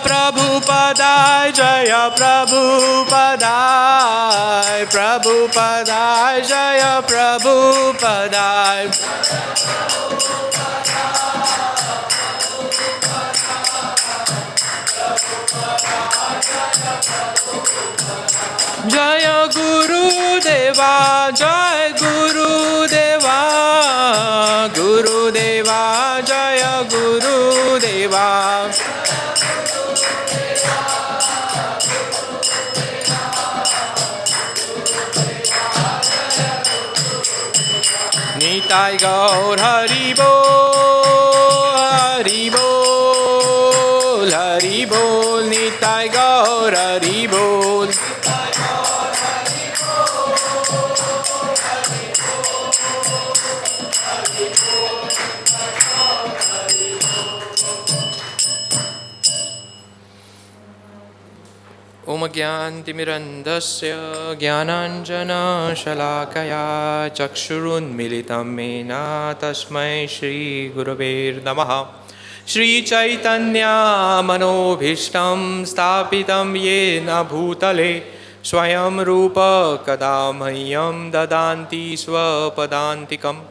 Prabhupada Jaya Prabhupada Prabhupada Jaya Prabhupada Jaya Guru Deva Jaya Guru Deva Guru Deva Jaya Guru Deva Nitai Gaur Hari Bol Hari Bol Hari Bol Nitai Gaur Hari Bol Om Gyantimirandasya Gyananjana Shalakaya Chakshurunmilitam Mena Tasmai Shri Gurave Namaha Shri Chaitanya Manobhishtam Stapitam Yena Bhutale Swayam Rupa Kadamahyam Dadanti Swapadantikam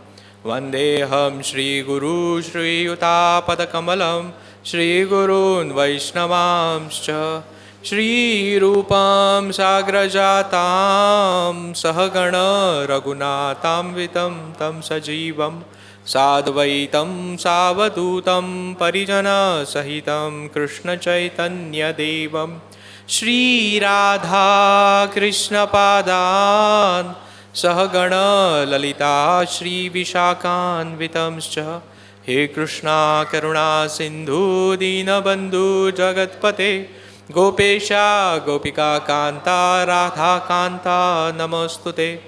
Vandeham Shri Guru Shri Utapadakamalam Shri Gurun Vaishnavamscha Shri Rupam Sagrajatam Sahagana Raghunatam Vitam Tam Sajivam Sadvaitam Savadutam Parijana Sahitam Krishna Chaitanya Devam Shri Radha Krishna Padan Sahagana Lalita Shri Vishakan Vitamscha He Krishna Karuna Sindhu Dinabandhu Jagatpate Gopesha Gopika Kanta Radha Kanta Namostute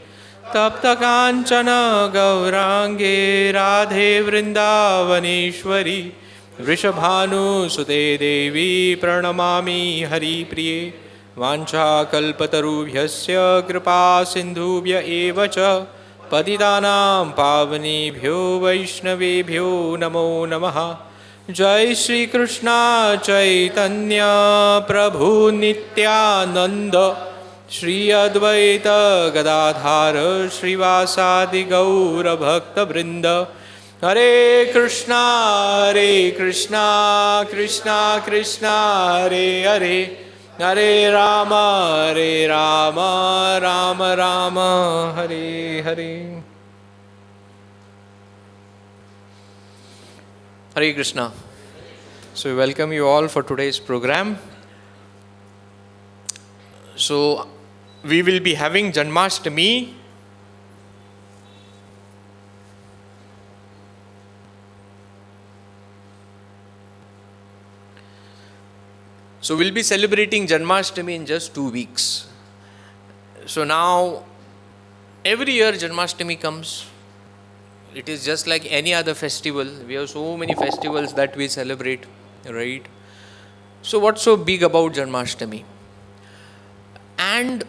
Tapta Kanchana Gaurange Radhe Vrindavaneshwari Vrishabhanu Sute Devi Pranamami Hari Priye Vancha Kalpatarubhyasya Kripa Sindhubhya Evacha Patidanam Pavanebhyo Vaishnavebhyo Namo Namaha Jai Shri Krishna Chaitanya Prabhu Nityananda Shri Advaita Gadadhara Srivasadi Gaura Bhakta Vrinda Hare Krishna Krishna Krishna Hare Hare Hare Rama Rama Rama Hare Hare Hare Krishna. So we welcome you all for today's program. So we will be having Janmashtami. So we'll be celebrating Janmashtami in just 2 weeks. So now every year Janmashtami comes. It is just like any other festival. We have so many festivals that we celebrate, right? So what's so big about Janmashtami? And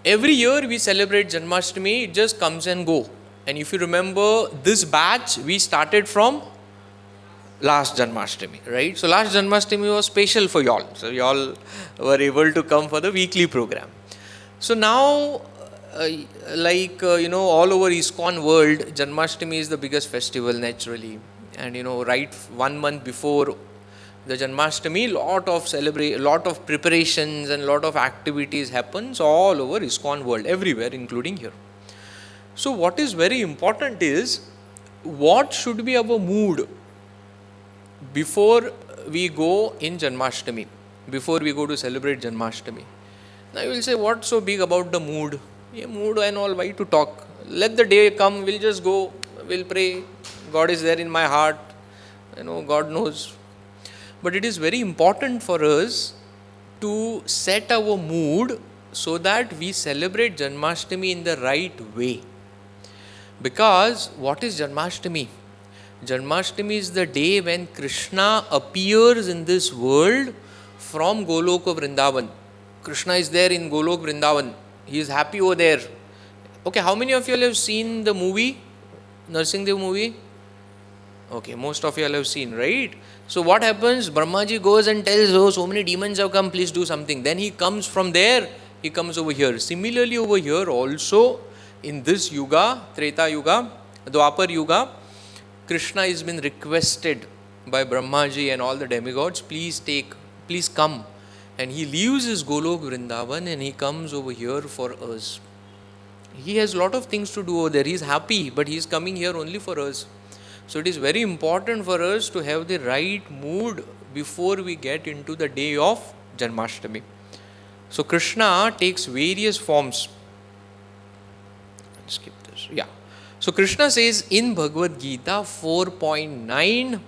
every year we celebrate Janmashtami, it just comes and go. And if you remember, this batch we started from last Janmashtami, right? So last Janmashtami was special for y'all. So y'all were able to come for the weekly program. So now all over ISKCON world, Janmashtami is the biggest festival naturally. And right 1 month before the Janmashtami, lot of preparations and lot of activities happens all over ISKCON world, everywhere, including here. So what is very important is, what should be our mood before we go in Janmashtami, before we go to celebrate Janmashtami. Now you will say, what's so big about the mood? Mood and all, why to talk? Let the day come, we'll just go, we'll pray. God is there in my heart, God knows. But it is very important for us to set our mood so that we celebrate Janmashtami in the right way. Because what is Janmashtami? Janmashtami is the day when Krishna appears in this world from Goloka Vrindavan. Krishna is there in Golok Vrindavan. He is happy over there. Okay, how many of you have seen the movie? Narsimha movie? Okay, most of you all have seen, right? So what happens? Brahmaji goes and tells, oh, so many demons have come, please do something. Then he comes from there, he comes over here. Similarly, over here also, in this Yuga, Treta Yuga, Dwapar Yuga, Krishna has been requested by Brahmaji and all the demigods, please come. And he leaves his Golok Vrindavan and he comes over here for us. He has a lot of things to do over there. He is happy, but he is coming here only for us. So it is very important for us to have the right mood before we get into the day of Janmashtami. So Krishna takes various forms. I'll skip this. Yeah. So Krishna says in Bhagavad Gita 4.9,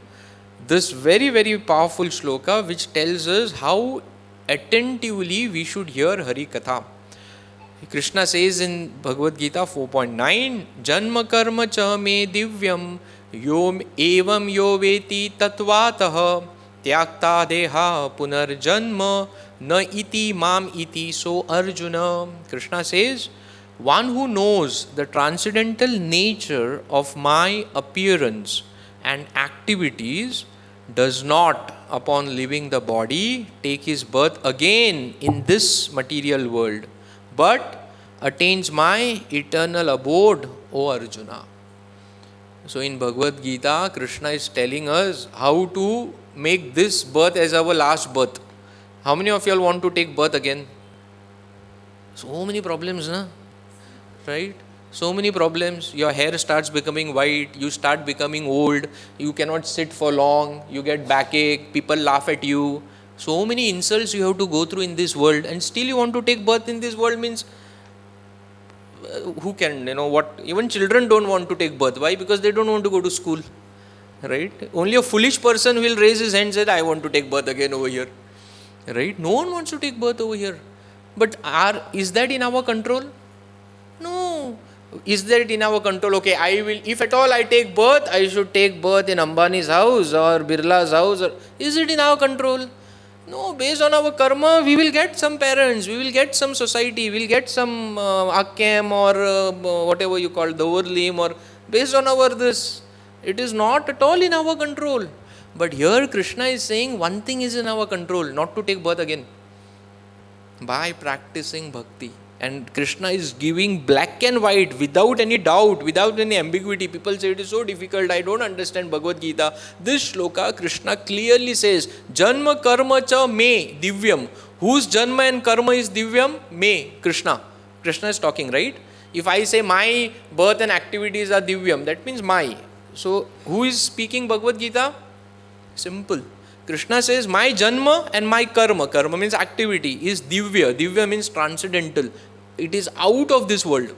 this very, very powerful shloka which tells us how attentively we should hear Hari Katha. Krishna says in Bhagavad Gita 4.9, Janma karma cha me divyam yom evam yo veti tatvatah tyakta deha punarjanma na iti mam iti so Arjuna. Krishna says, one who knows the transcendental nature of my appearance and activities does not, upon leaving the body, take his birth again in this material world, but attains my eternal abode, O Arjuna. So in Bhagavad Gita, Krishna is telling us how to make this birth as our last birth. How many of you all want to take birth again? So many problems, na? Right? So many problems. Your hair starts becoming white, you start becoming old, you cannot sit for long, you get backache, people laugh at you. So many insults you have to go through in this world, and still you want to take birth in this world. Means who can, what, even children don't want to take birth. Why? Because they don't want to go to school, right? Only a foolish person will raise his hand and say, I want to take birth again over here, right? No one wants to take birth over here. But is that in our control? No. Is that in our control? Okay, I will, if at all I take birth, I should take birth in Ambani's house or Birla's house. Or, is it in our control? No, based on our karma, we will get some parents, we will get some society, we will get some Akkem or whatever you call the Urlim, or based on our this. It is not at all in our control. But here Krishna is saying one thing is in our control, not to take birth again. By practicing bhakti. And Krishna is giving black and white, without any doubt, without any ambiguity. People say it is so difficult, I don't understand Bhagavad Gita. This shloka, Krishna clearly says, Janma karma cha me divyam. Whose janma and karma is divyam? Me, Krishna. Krishna is talking, right? If I say my birth and activities are divyam, that means my. So, who is speaking Bhagavad Gita? Simple. Krishna says, my janma and my karma. Karma means activity, is divya. Divya means transcendental. It is out of this world.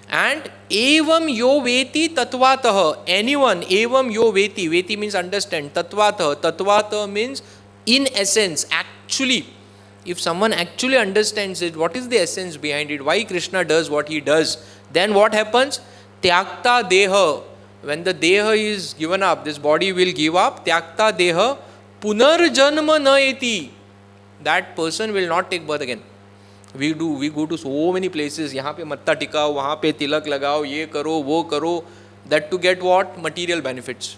And evam yo veti tatvatah. Anyone, evam yo veti. Veti means understand. Tatvatah. Tatvatah means in essence, actually. If someone actually understands it, what is the essence behind it? Why Krishna does what he does? Then what happens? Tyakta deha. When the deha is given up, this body will give up. Tyakta deha. Punarjanma na eti. That person will not take birth again. We go to so many places. यहाँ पे मत्ता टिकाओ, वहाँ पे तिलक लगाओ, ये करो, वो करो. That to get what? Material benefits.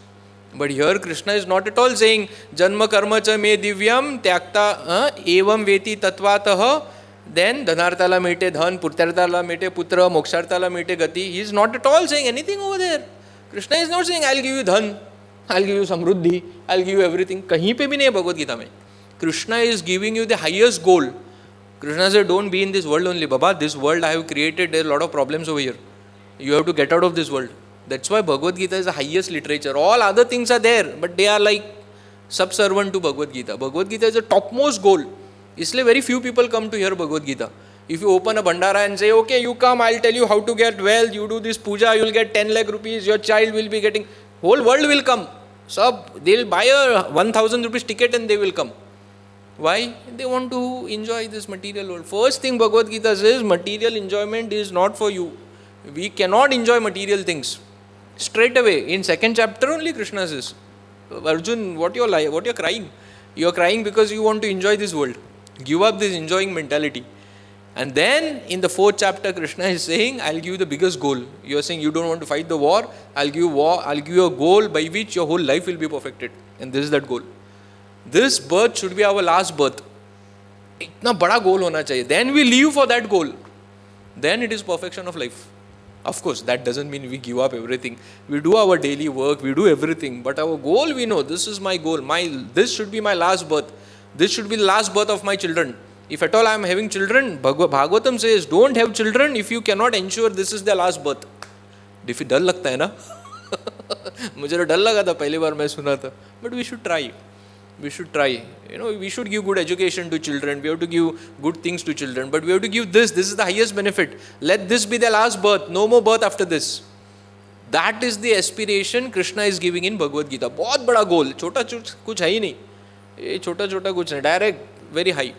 But here Krishna is not at all saying, Janma karma cha me divyam tyakta evam veti tatvatah. Then dhanartala mete dhan, putrartala mete putra, mokshartala mete gati. He is not at all saying anything over there. Krishna is not saying, I'll give you dhan, I'll give you samruddhi, I'll give you everything. कहीं पे भी नहीं है भगवद गीता में. Krishna is giving you the highest goal. Krishna said, don't be in this world only, Baba. This world I have created, there are a lot of problems over here. You have to get out of this world. That's why Bhagavad Gita is the highest literature. All other things are there, but they are like subservient to Bhagavad Gita. Bhagavad Gita is the topmost goal. इसलिए very few people come to hear Bhagavad Gita. If you open a Bhandara and say, okay, you come, I'll tell you how to get wealth, you do this puja, you'll get 10 lakh rupees, your child will be getting, whole world will come. So they'll buy a 1000 rupees ticket and they will come. Why? They want to enjoy this material world. First thing Bhagavad Gita says, material enjoyment is not for you. We cannot enjoy material things. Straight away, in second chapter only Krishna says, Arjun, what you're crying? You're crying because you want to enjoy this world. Give up this enjoying mentality. And then in the 4th chapter, Krishna is saying, I'll give you the biggest goal. You are saying you don't want to fight the war. I'll give you a goal by which your whole life will be perfected. And this is that goal. This birth should be our last birth. इतना बड़ा goal होना चाहिए. Then we live for that goal. Then it is perfection of life. Of course, that doesn't mean we give up everything. We do our daily work, we do everything. But our goal, we know, this is my goal. This should be my last birth. This should be the last birth of my children. If at all I am having children, Bhagavatam says, don't have children if you cannot ensure this is their last birth. डर लगता है ना मुझे तो डर लगा था पहली बार मैं सुना था. But we should try. We should try. We should give good education to children. We have to give good things to children. But we have to give this. This is the highest benefit. Let this be their last birth. No more birth after this. That is the aspiration Krishna is giving in Bhagavad Gita. बहुत बड़ा goal. छोटा कुछ है ही नहीं. ये छोटा कुछ नहीं. Direct, very high.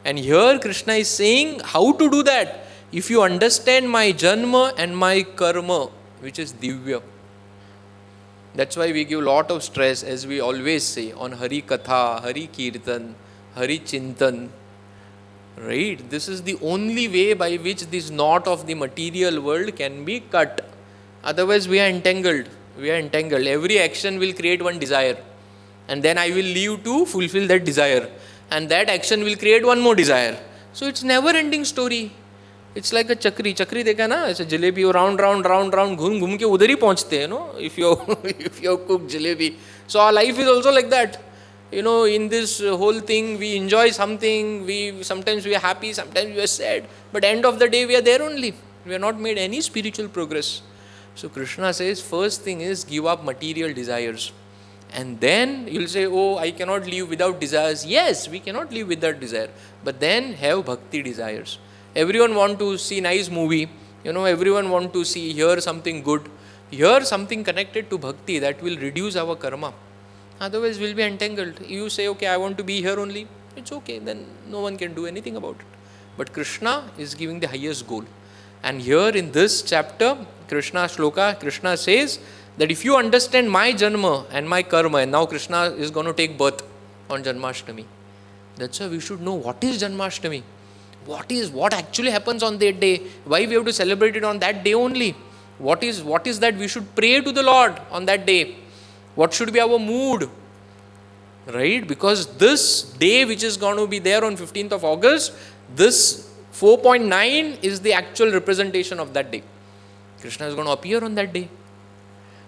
And here Krishna is saying how to do that. If you understand my Janma and my Karma, which is Divya. That's why we give a lot of stress, as we always say, on Hari Katha, Hari Kirtan, Hari Chintan. Right? This is the only way by which this knot of the material world can be cut. Otherwise we are entangled. Every action will create one desire. And then I will live to fulfill that desire. And that action will create one more desire. So it's never ending story. It's like a chakri देखा ना ऐसे jalebi round घूम के उधर ही पहुंचते हैं if you cook jalebi. So our life is also like that. In this whole thing we enjoy something, sometimes we are happy, sometimes we are sad, but end of the day we are there only. We have not made any spiritual progress. So Krishna says first thing is give up material desires. And then you'll say, oh, I cannot live without desires. Yes, we cannot live without desire. But then have bhakti desires. Everyone want to see nice movie. Everyone want to hear something good. Hear something connected to bhakti that will reduce our karma. Otherwise we'll be entangled. You say, okay, I want to be here only. It's okay. Then no one can do anything about it. But Krishna is giving the highest goal. And here in this chapter, Krishna says that if you understand my Janma and my Karma, and now Krishna is going to take birth on Janmashtami. That's why we should know what is Janmashtami. What actually happens on that day? Why we have to celebrate it on that day only? What is that we should pray to the Lord on that day? What should be our mood? Right? Because this day which is going to be there on 15th of August, this 4.9 is the actual representation of that day. Krishna is going to appear on that day.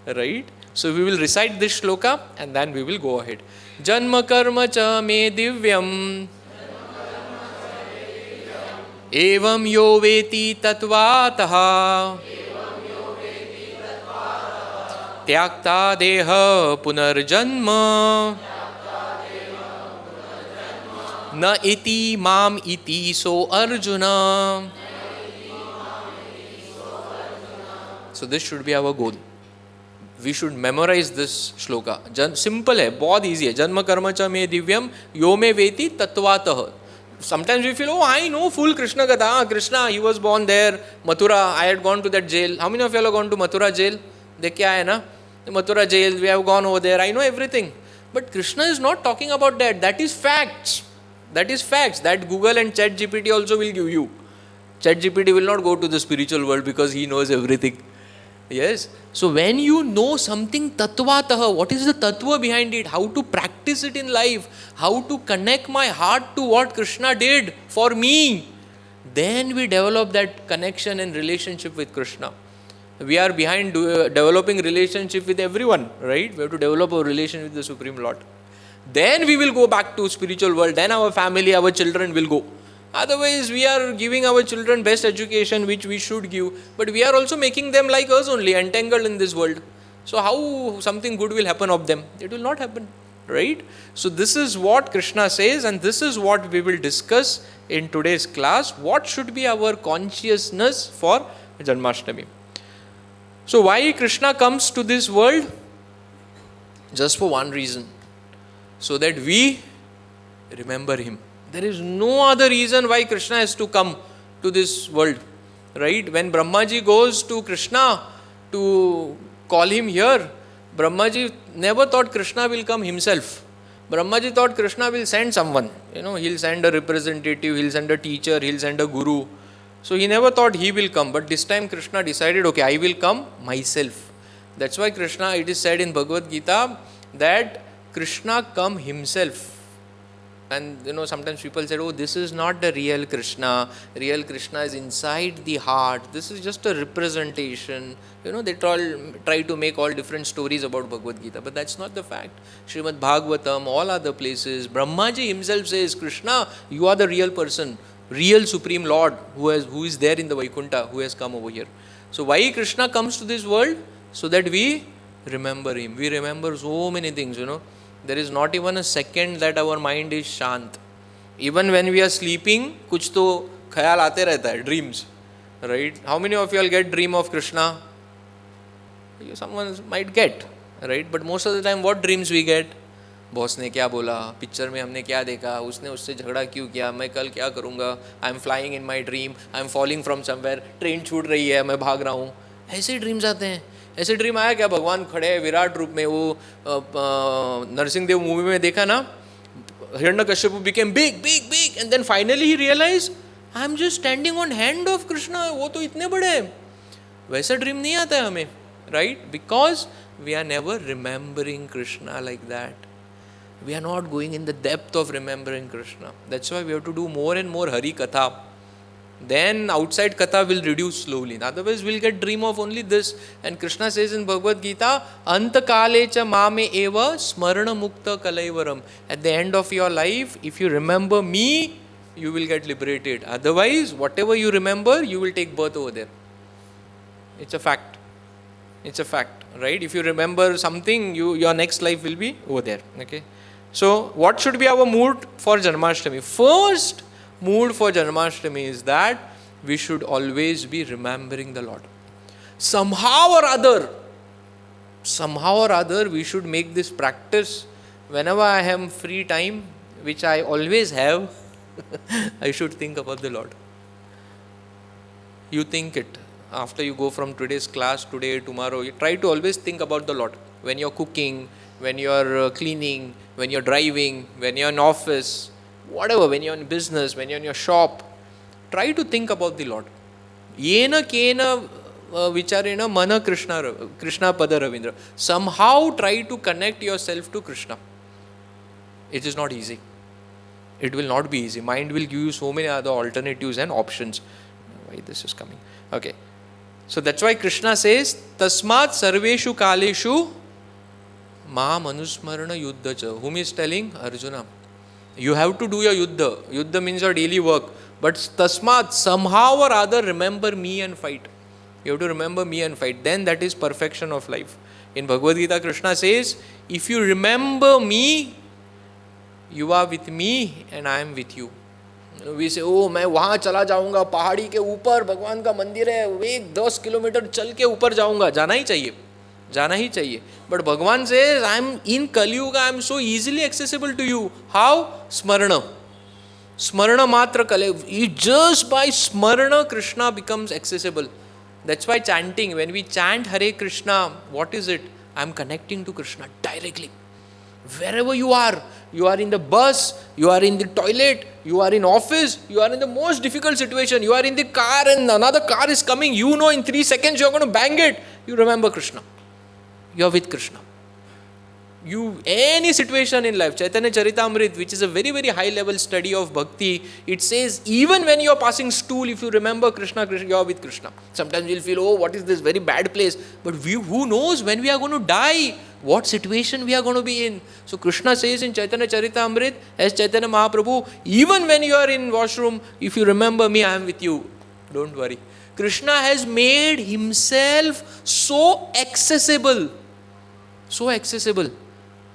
Right? So we will recite this shloka and then we will go ahead. Janma karma cha me divyam evam yo veti tatvatah tyakta deha punarjanma na iti mam iti so Arjuna. So this should be our goal. We should memorize this shloka. Simple hai, bahut easy hai. Janma karma cha me divyam yo me veti tatvatah. Sometimes we feel, oh, I know full Krishna Katha. Krishna, he was born there, Mathura. I had gone to that jail. How many of you have gone to Mathura jail? Dekh kya hai na? The Mathura jail, we have gone over there. I know everything. But Krishna is not talking about that. That is facts. That Google and ChatGPT also will give you. ChatGPT will not go to the spiritual world because he knows everything. Yes. So when you know something tattvataha, what is the tattva behind it? How to practice it in life? How to connect my heart to what Krishna did for me? Then we develop that connection and relationship with Krishna. We are behind developing relationship with everyone, right? We have to develop a relation with the Supreme Lord. Then we will go back to spiritual world. Then our family, our children will go. Otherwise, we are giving our children best education, which we should give. But we are also making them like us only, entangled in this world. So how something good will happen of them? It will not happen, right? So this is what Krishna says, and this is what we will discuss in today's class. What should be our consciousness for Janmashtami? So why Krishna comes to this world? Just for one reason. So that we remember him. There is no other reason why Krishna has to come to this world, right? When Brahmaji goes to Krishna to call him here, Brahmaji never thought Krishna will come himself. Brahmaji thought Krishna will send someone, he'll send a representative, he'll send a teacher, he'll send a guru. So he never thought he will come, but this time Krishna decided, okay, I will come myself. That's why Krishna, it is said in Bhagavad Gita that Krishna come himself. And sometimes people said, oh, this is not the real Krishna. Real Krishna is inside the heart. This is just a representation. They try to make all different stories about Bhagavad Gita, but that's not the fact. Srimad Bhagavatam, all other places, Brahmaji himself says, Krishna, you are the real person, real Supreme Lord who is there in the Vaikuntha, who has come over here. So why Krishna comes to this world? So that we remember him. We remember so many things, There is not even a second that our mind is shant. Even when we are sleeping, कुछ तो ख्याल आते रहता है, dreams, right? How many of you all get dream of Krishna? Someone might get, right? But most of the time, what dreams we get? Boss ने क्या बोला, picture में हमने क्या देखा, उसने उससे झगड़ा क्यों किया, मैं कल क्या करूँगा, I am flying in my dream, I am falling from somewhere, train छूट रही है, मैं भाग रहा हूँ. ऐसे ड्रीम्स आते हैं. ऐसे ड्रीम आया क्या? भगवान खड़े हैं विराट रूप में. वो नरसिंहदेव मूवी में देखा ना, Hiranyakashipu became big big big and then finally he realise I am just standing on hand of Krishna. वो तो इतने बड़े हैं. वैसा ड्रीम नहीं आता है हमें, right? Because we are never remembering Krishna like that. We are not going in the depth of remembering Krishna. That's why we have to do more and more Hari Katha. Then outside Katha will reduce slowly. Otherwise we'll get dream of only this. And Krishna says in Bhagavad Gita, Anta kalecha mame eva smarana mukta kalaivaram. At the end of your life, if you remember me, you will get liberated. Otherwise, whatever you remember, you will take birth over there. It's a fact. It's a fact, right? If you remember something, your next life will be over there. Okay. So, what should be our mood for Janmashtami? First mood for Janmashtami is that we should always be remembering the Lord. Somehow or other, we should make this practice. Whenever I have free time, which I always have, I should think about the Lord. You think it. After you go from today's class, today, tomorrow, you try to always think about the Lord. When you're cooking, when you're cleaning, when you're driving, when you're in office, whatever, when you're in business, when you're in your shop, try to think about the Lord. Yena kena vicharena mana Krishna pada Ravindra. Somehow try to connect yourself to Krishna. It is not easy. It will not be easy. Mind will give you so many other alternatives and options. Why this is coming? Okay. So that's why Krishna says, Tasmat sarveshu kaleshu ma manusmarana yuddha cha. Whom is telling? Arjuna. You have to do your yuddha. Yuddha means your daily work. But tasmat, somehow or other, remember me and fight. You have to remember me and fight. Then that is perfection of life. In Bhagavad Gita, Krishna says, if you remember me, you are with me and I am with you. We say, oh, मैं वहाँ चला जाऊँगा, पहाड़ी के ऊपर भगवान का मंदिर है, एक 10 किलोमीटर चल के ऊपर जाऊँगा. जाना ही चाहिए. But Bhagwan says, I am in Kali Yuga, I am so easily accessible to you. How? Smarana matra kale. Just by smarana, Krishna becomes accessible. That's why chanting, when we chant Hare Krishna, what is it? I am connecting to Krishna directly. Wherever you are in the bus, you are in the toilet, you are in office, you are in the most difficult situation, you are in the car and another car is coming, in 3 seconds you are going to bang it. You remember Krishna. You are with Krishna. Any situation in life, Chaitanya Charitamrita, which is a very, very high level study of bhakti, it says even when you are passing stool, if you remember Krishna, you are with Krishna. Sometimes you will feel, oh, what is this very bad place? But who knows when we are going to die? What situation we are going to be in? So Krishna says in Chaitanya Charitamrita, as Chaitanya Mahaprabhu, even when you are in washroom, if you remember me, I am with you. Don't worry. Krishna has made himself so accessible. So accessible.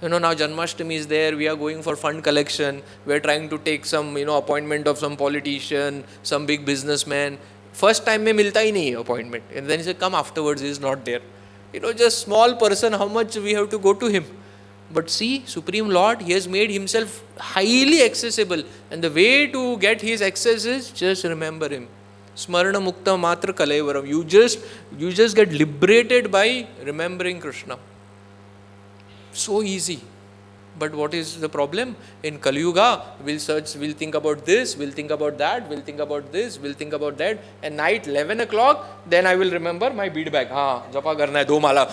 Now Janmashtami is there, we are going for fund collection, we are trying to take some, appointment of some politician, some big businessman. First time mein milta hi nahi appointment. And then he said, come afterwards, he is not there. Just small person, how much we have to go to him. But see, Supreme Lord, he has made himself highly accessible. And the way to get his access is just remember him. Smarana mukta matra kalaivaram. You just get liberated by remembering Krishna. So easy. But what is the problem? In Kali Yuga, we'll search, we'll think about this, we'll think about that, we'll think about this, we'll think about that. And night 11 o'clock, then I will remember my bead bag. हाँ, जपा करना है, दो माला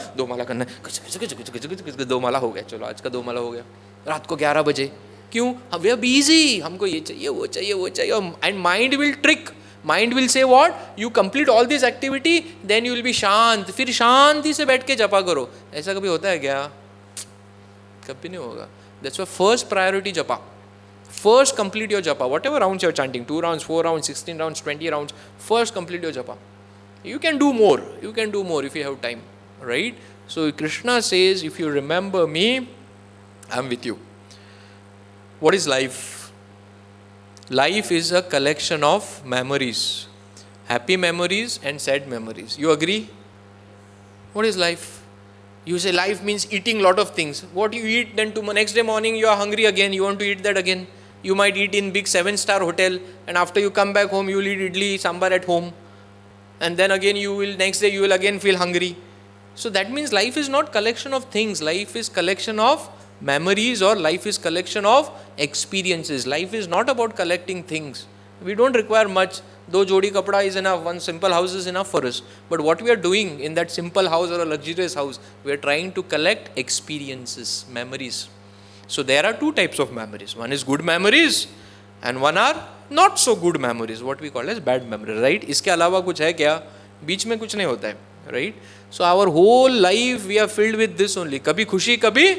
करना है, दो माला हो गया, चलो आज का 2 माला हो गया. रात को 11 बजे. क्यों? We are busy. हमको ये चाहिए, वो चाहिए, वो चाहिए. And mind will trick. Mind will say what? You complete all this activity, then you will be शांत. फिर शांति से बैठ के जपा करो. ऐसा कभी होता है क्या? कभी नहीं होगा. That's why first priority japa. First complete your japa. Whatever rounds you are chanting, 2 rounds, 4 rounds, 16 rounds, 20 rounds, first complete your japa. You can do more. You can do more if you have time. Right? So Krishna says, if you remember me, I am with you. What is life? Life is a collection of memories. Happy memories and sad memories. You agree? What is life? You say life means eating lot of things. What you eat, then next day morning you are hungry again. You want to eat that again. You might eat in big 7-star hotel, and after you come back home, you will eat idli, sambar at home. And then again next day you will again feel hungry. So that means life is not collection of things. Life is collection of memories, or life is collection of experiences. Life is not about collecting things. We don't require much. 2 jodi kapda is enough, 1 simple house is enough for us. But what we are doing in that simple house or a luxurious house, we are trying to collect experiences, memories. So there are 2 types of memories. One is good memories and one are not so good memories, what we call as bad memories, right? इसके अलावा कुछ है क्या? बीच में कुछ नहीं होता है, right? So our whole life we are filled with this only. कभी खुशी, कभी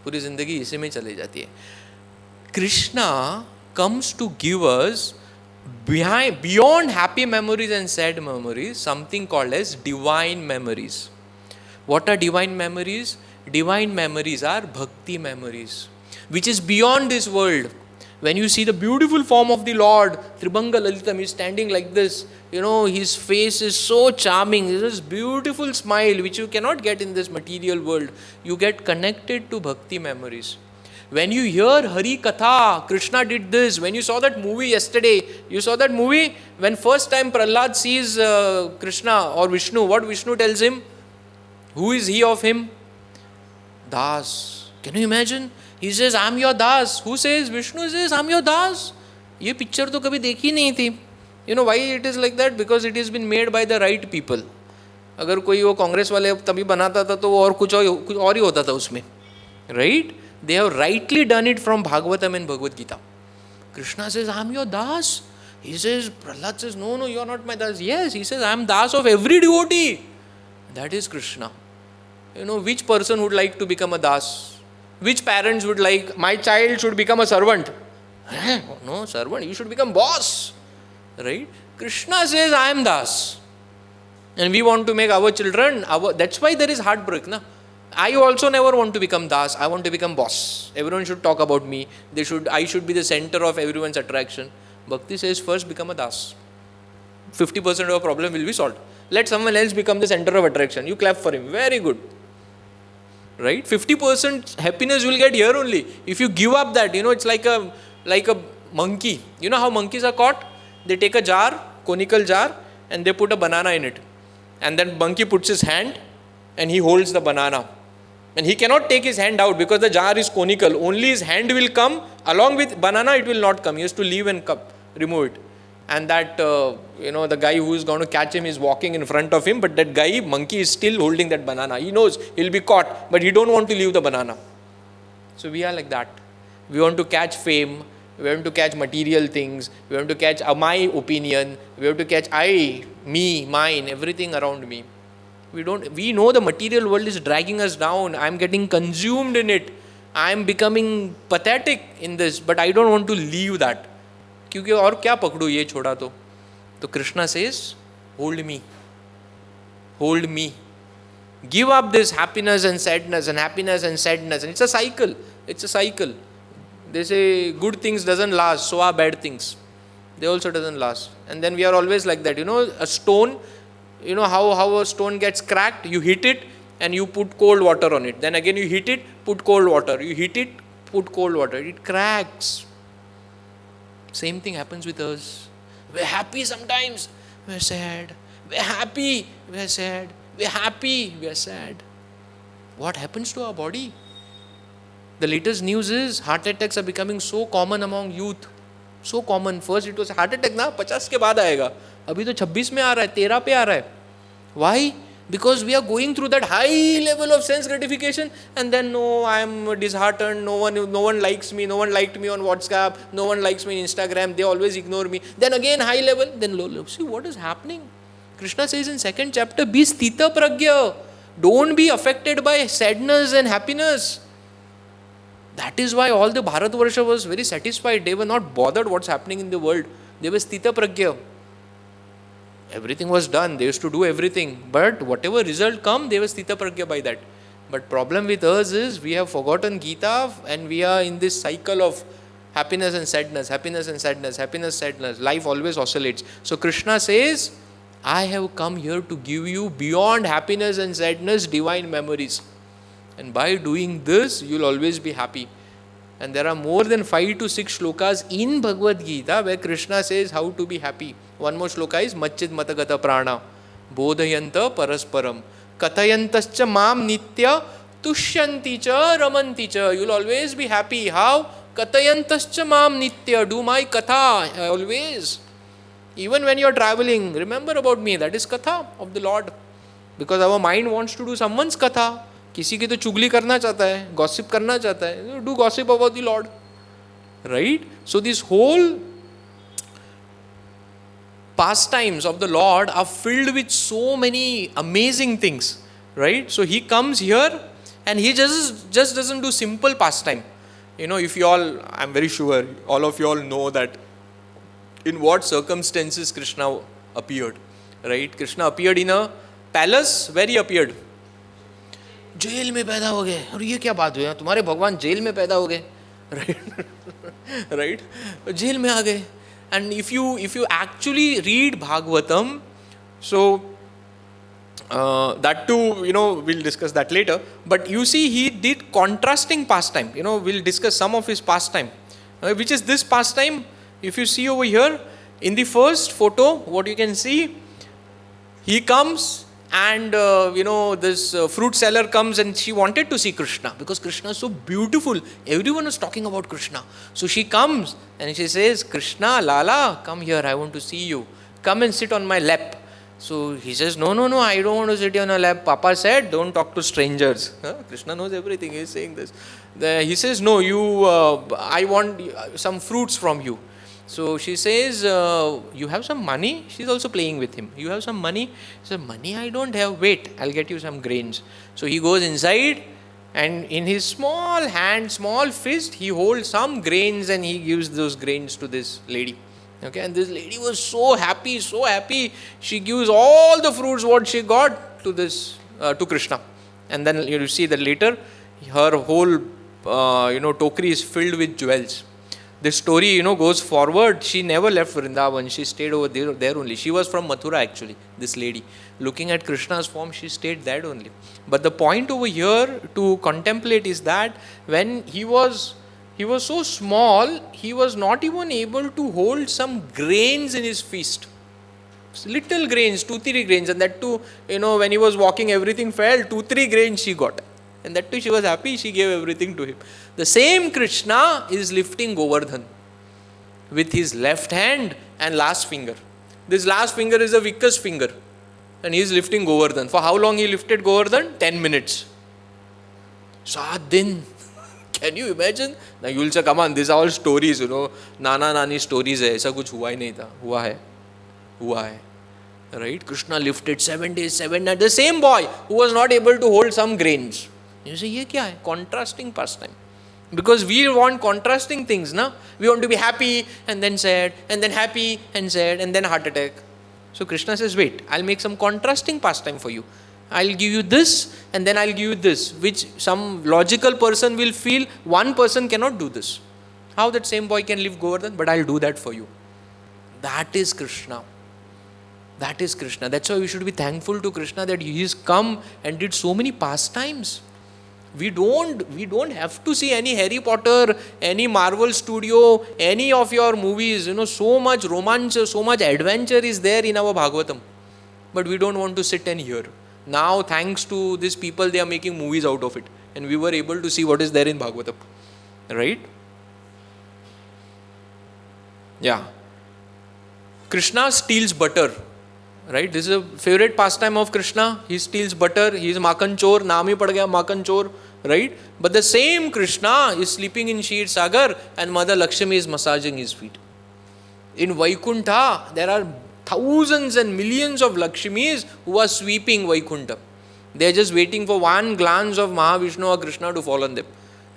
पूरी जिंदगी इसी में चली जाती है. Krishna comes to give us beyond happy memories and sad memories, something called as divine memories. What are divine memories? Divine memories are bhakti memories, which is beyond this world. When you see the beautiful form of the Lord, Tribhanga Lalitam, is standing like this, his face is so charming, this beautiful smile which you cannot get in this material world. You get connected to bhakti memories. When you hear Hari Katha, Krishna did this. When you saw that movie yesterday, you saw that movie when first time Prahlad sees Krishna or Vishnu, what Vishnu tells him? Who is he of him? Das. Can you imagine? He says, I am your Das. Who says? Vishnu says, I am your Das. ये picture तो कभी देखी नहीं थी. You know why it is like that? Because it has been made by the right people. अगर कोई वो कांग्रेस वाले तभी बनाता था तो वो और कुछ और ही होता था उसमें. Right? They have rightly done it from Bhagavatam and Bhagavad Gita. Krishna says, I am your Das. He says, Prahlad says, no, you are not my Das. Yes, he says, I am Das of every devotee. That is Krishna. Which person would like to become a Das? Which parents would like, my child should become a servant? No, servant, you should become boss. Right? Krishna says, I am Das. And we want to make our children, that's why there is heartbreak. Na? I also never want to become Das. I want to become boss. Everyone should talk about me. I should be the center of everyone's attraction. Bhakti says, first become a Das. 50% of your problem will be solved. Let someone else become the center of attraction. You clap for him. Very good. Right? 50% happiness you will get here only. If you give up that, it's like a monkey. You know how monkeys are caught? They take a jar, conical jar, and they put a banana in it. And then monkey puts his hand and he holds the banana. And he cannot take his hand out because the jar is conical. Only his hand will come. Along with banana, it will not come. He has to leave and remove it. And that, the guy who is going to catch him is walking in front of him. But that guy, monkey, is still holding that banana. He knows he'll be caught. But he don't want to leave the banana. So we are like that. We want to catch fame. We want to catch material things. We want to catch my opinion. We want to catch I, me, mine, everything around me. We know the material world is dragging us down. I am getting consumed in it. I am becoming pathetic in this, but I don't want to leave that. क्योंकि और क्या पकड़ूं ये छोड़ा तो Krishna says, hold me. Hold me. Give up this happiness and sadness and happiness and sadness. And it's a cycle. It's a cycle. They say good things doesn't last, so are bad things. They also doesn't last. And then we are always like that. A stone, how a stone gets cracked, you hit it and you put cold water on it. Then again you hit it, put cold water. You hit it, put cold water. It cracks. Same thing happens with us. We're happy sometimes, we're sad. We're happy, we're sad. We're happy, we're sad. What happens to our body? The latest news is heart attacks are becoming so common among youth. So common. First it was heart attack ना 50 के बाद आएगा. अभी तो 26 में आ रहा है, 13 पे आ रहा है. Why? Because we are going through that high level of sense gratification, and then no, I am disheartened. No one likes me. No one liked me on WhatsApp. No one likes me on Instagram. They always ignore me. Then again high level. Then low level. See what is happening. Krishna says in 2nd chapter, be sthita pragya. Don't be affected by sadness and happiness. That is why all the Bharatvarsha was very satisfied. They were not bothered what's happening in the world. They were sthita pragya. Everything was done. They used to do everything. But whatever result come, they were sthita pragya by that. But problem with us is we have forgotten Gita and we are in this cycle of happiness and sadness, happiness and sadness, happiness, sadness. Life always oscillates. So Krishna says, I have come here to give you beyond happiness and sadness, divine memories. And by doing this, you will always be happy. And there are more than 5 to 6 shlokas in Bhagavad Gita where Krishna says how to be happy. One more shloka is Machchid Matagata Prana Bodhayanta Parasparam Kathayantascha Mam Nitya Tushyanti Cha Ramanti Cha. You will always be happy. How? Kathayantascha Mam Nitya. Do my katha always. Even when you are traveling, remember about me. That is katha of the Lord. Because our mind wants to do someone's katha. किसी की तो चुगली करना चाहता है, gossip करना चाहता है. Do gossip about the Lord, right? So this whole pastimes of the Lord are filled with so many amazing things, right? So he comes here and he just doesn't do simple pastime. If you all, I'm very sure all of you all know that in what circumstances Krishna appeared, right? Krishna appeared in a palace. Where he appeared? Jail में पैदा हो गए. और ये क्या बात हुई, तुम्हारे भगवान जेल में पैदा हो गए, right? जेल में आ गए. And if you actually read Bhagavatam, so that too, we'll discuss that later. But you see, he did contrasting pastime. We'll discuss some of his pastime, which is this pastime. If you see over here in the first photo, what you can see, he comes. And this fruit seller comes and she wanted to see Krishna because Krishna is so beautiful. Everyone is talking about Krishna. So she comes and she says, Krishna, Lala, come here. I want to see you. Come and sit on my lap. So he says, no, I don't want to sit on your lap. Papa said, don't talk to strangers. Krishna knows everything. He is saying this. He says, no, I want some fruits from you. So she says, you have some money? She's also playing with him. You have some money? He says, money I don't have. Wait, I'll get you some grains. So he goes inside and in his small hand, small fist, he holds some grains and he gives those grains to this lady. Okay, and this lady was so happy, so happy. She gives all the fruits what she got to this, to Krishna. And then you see that later, her whole, tokri is filled with jewels. This story, goes forward. She never left Vrindavan. She stayed over there only. She was from Mathura actually, this lady. Looking at Krishna's form, she stayed there only. But the point over here to contemplate is that when he was so small, he was not even able to hold some grains in his fist. Little grains, 2-3 grains. And that too, when he was walking, everything fell. 2-3 grains she got. And that too, she was happy, she gave everything to him. The same Krishna is lifting Govardhan with his left hand and last finger. This last finger is the weakest finger. And he is lifting Govardhan. For how long he lifted Govardhan? 10 minutes. 7 din. Can you imagine? Now you will say, come on, these are all stories, Nana Nani stories hai. Aisa kuch hua hi nahi tha. Hua hai. Right? Krishna lifted 7 days, 7 nights. The same boy who was not able to hold some grains. You say, ye kya hai? Contrasting pastime. Because we want contrasting things, na? We want to be happy and then sad, and then happy and sad, and then heart attack. So Krishna says, wait, I'll make some contrasting pastime for you. I'll give you this, and then I'll give you this, which some logical person will feel one person cannot do this. How that same boy can live Govardhan? But I'll do that for you. That is Krishna. That is Krishna. That's why we should be thankful to Krishna that he has come and did so many pastimes. We don't have to see any Harry Potter, any Marvel Studio, any of your movies. So much romance, so much adventure is there in our Bhagavatam. But we don't want to sit and hear. Now, thanks to these people, they are making movies out of it. and we were able to see what is there in Bhagavatam. Right? Yeah. Krishna steals butter. Right? This is a favorite pastime of Krishna. He steals butter. He is Makan Chor. Naam hi pad gaya Makan Chor. Right? But the same Krishna is sleeping in Kshir Sagar and Mother Lakshmi is massaging his feet. In Vaikuntha, there are thousands and millions of Lakshmis who are sweeping Vaikuntha. They are just waiting for one glance of Mahavishnu or Krishna to fall on them.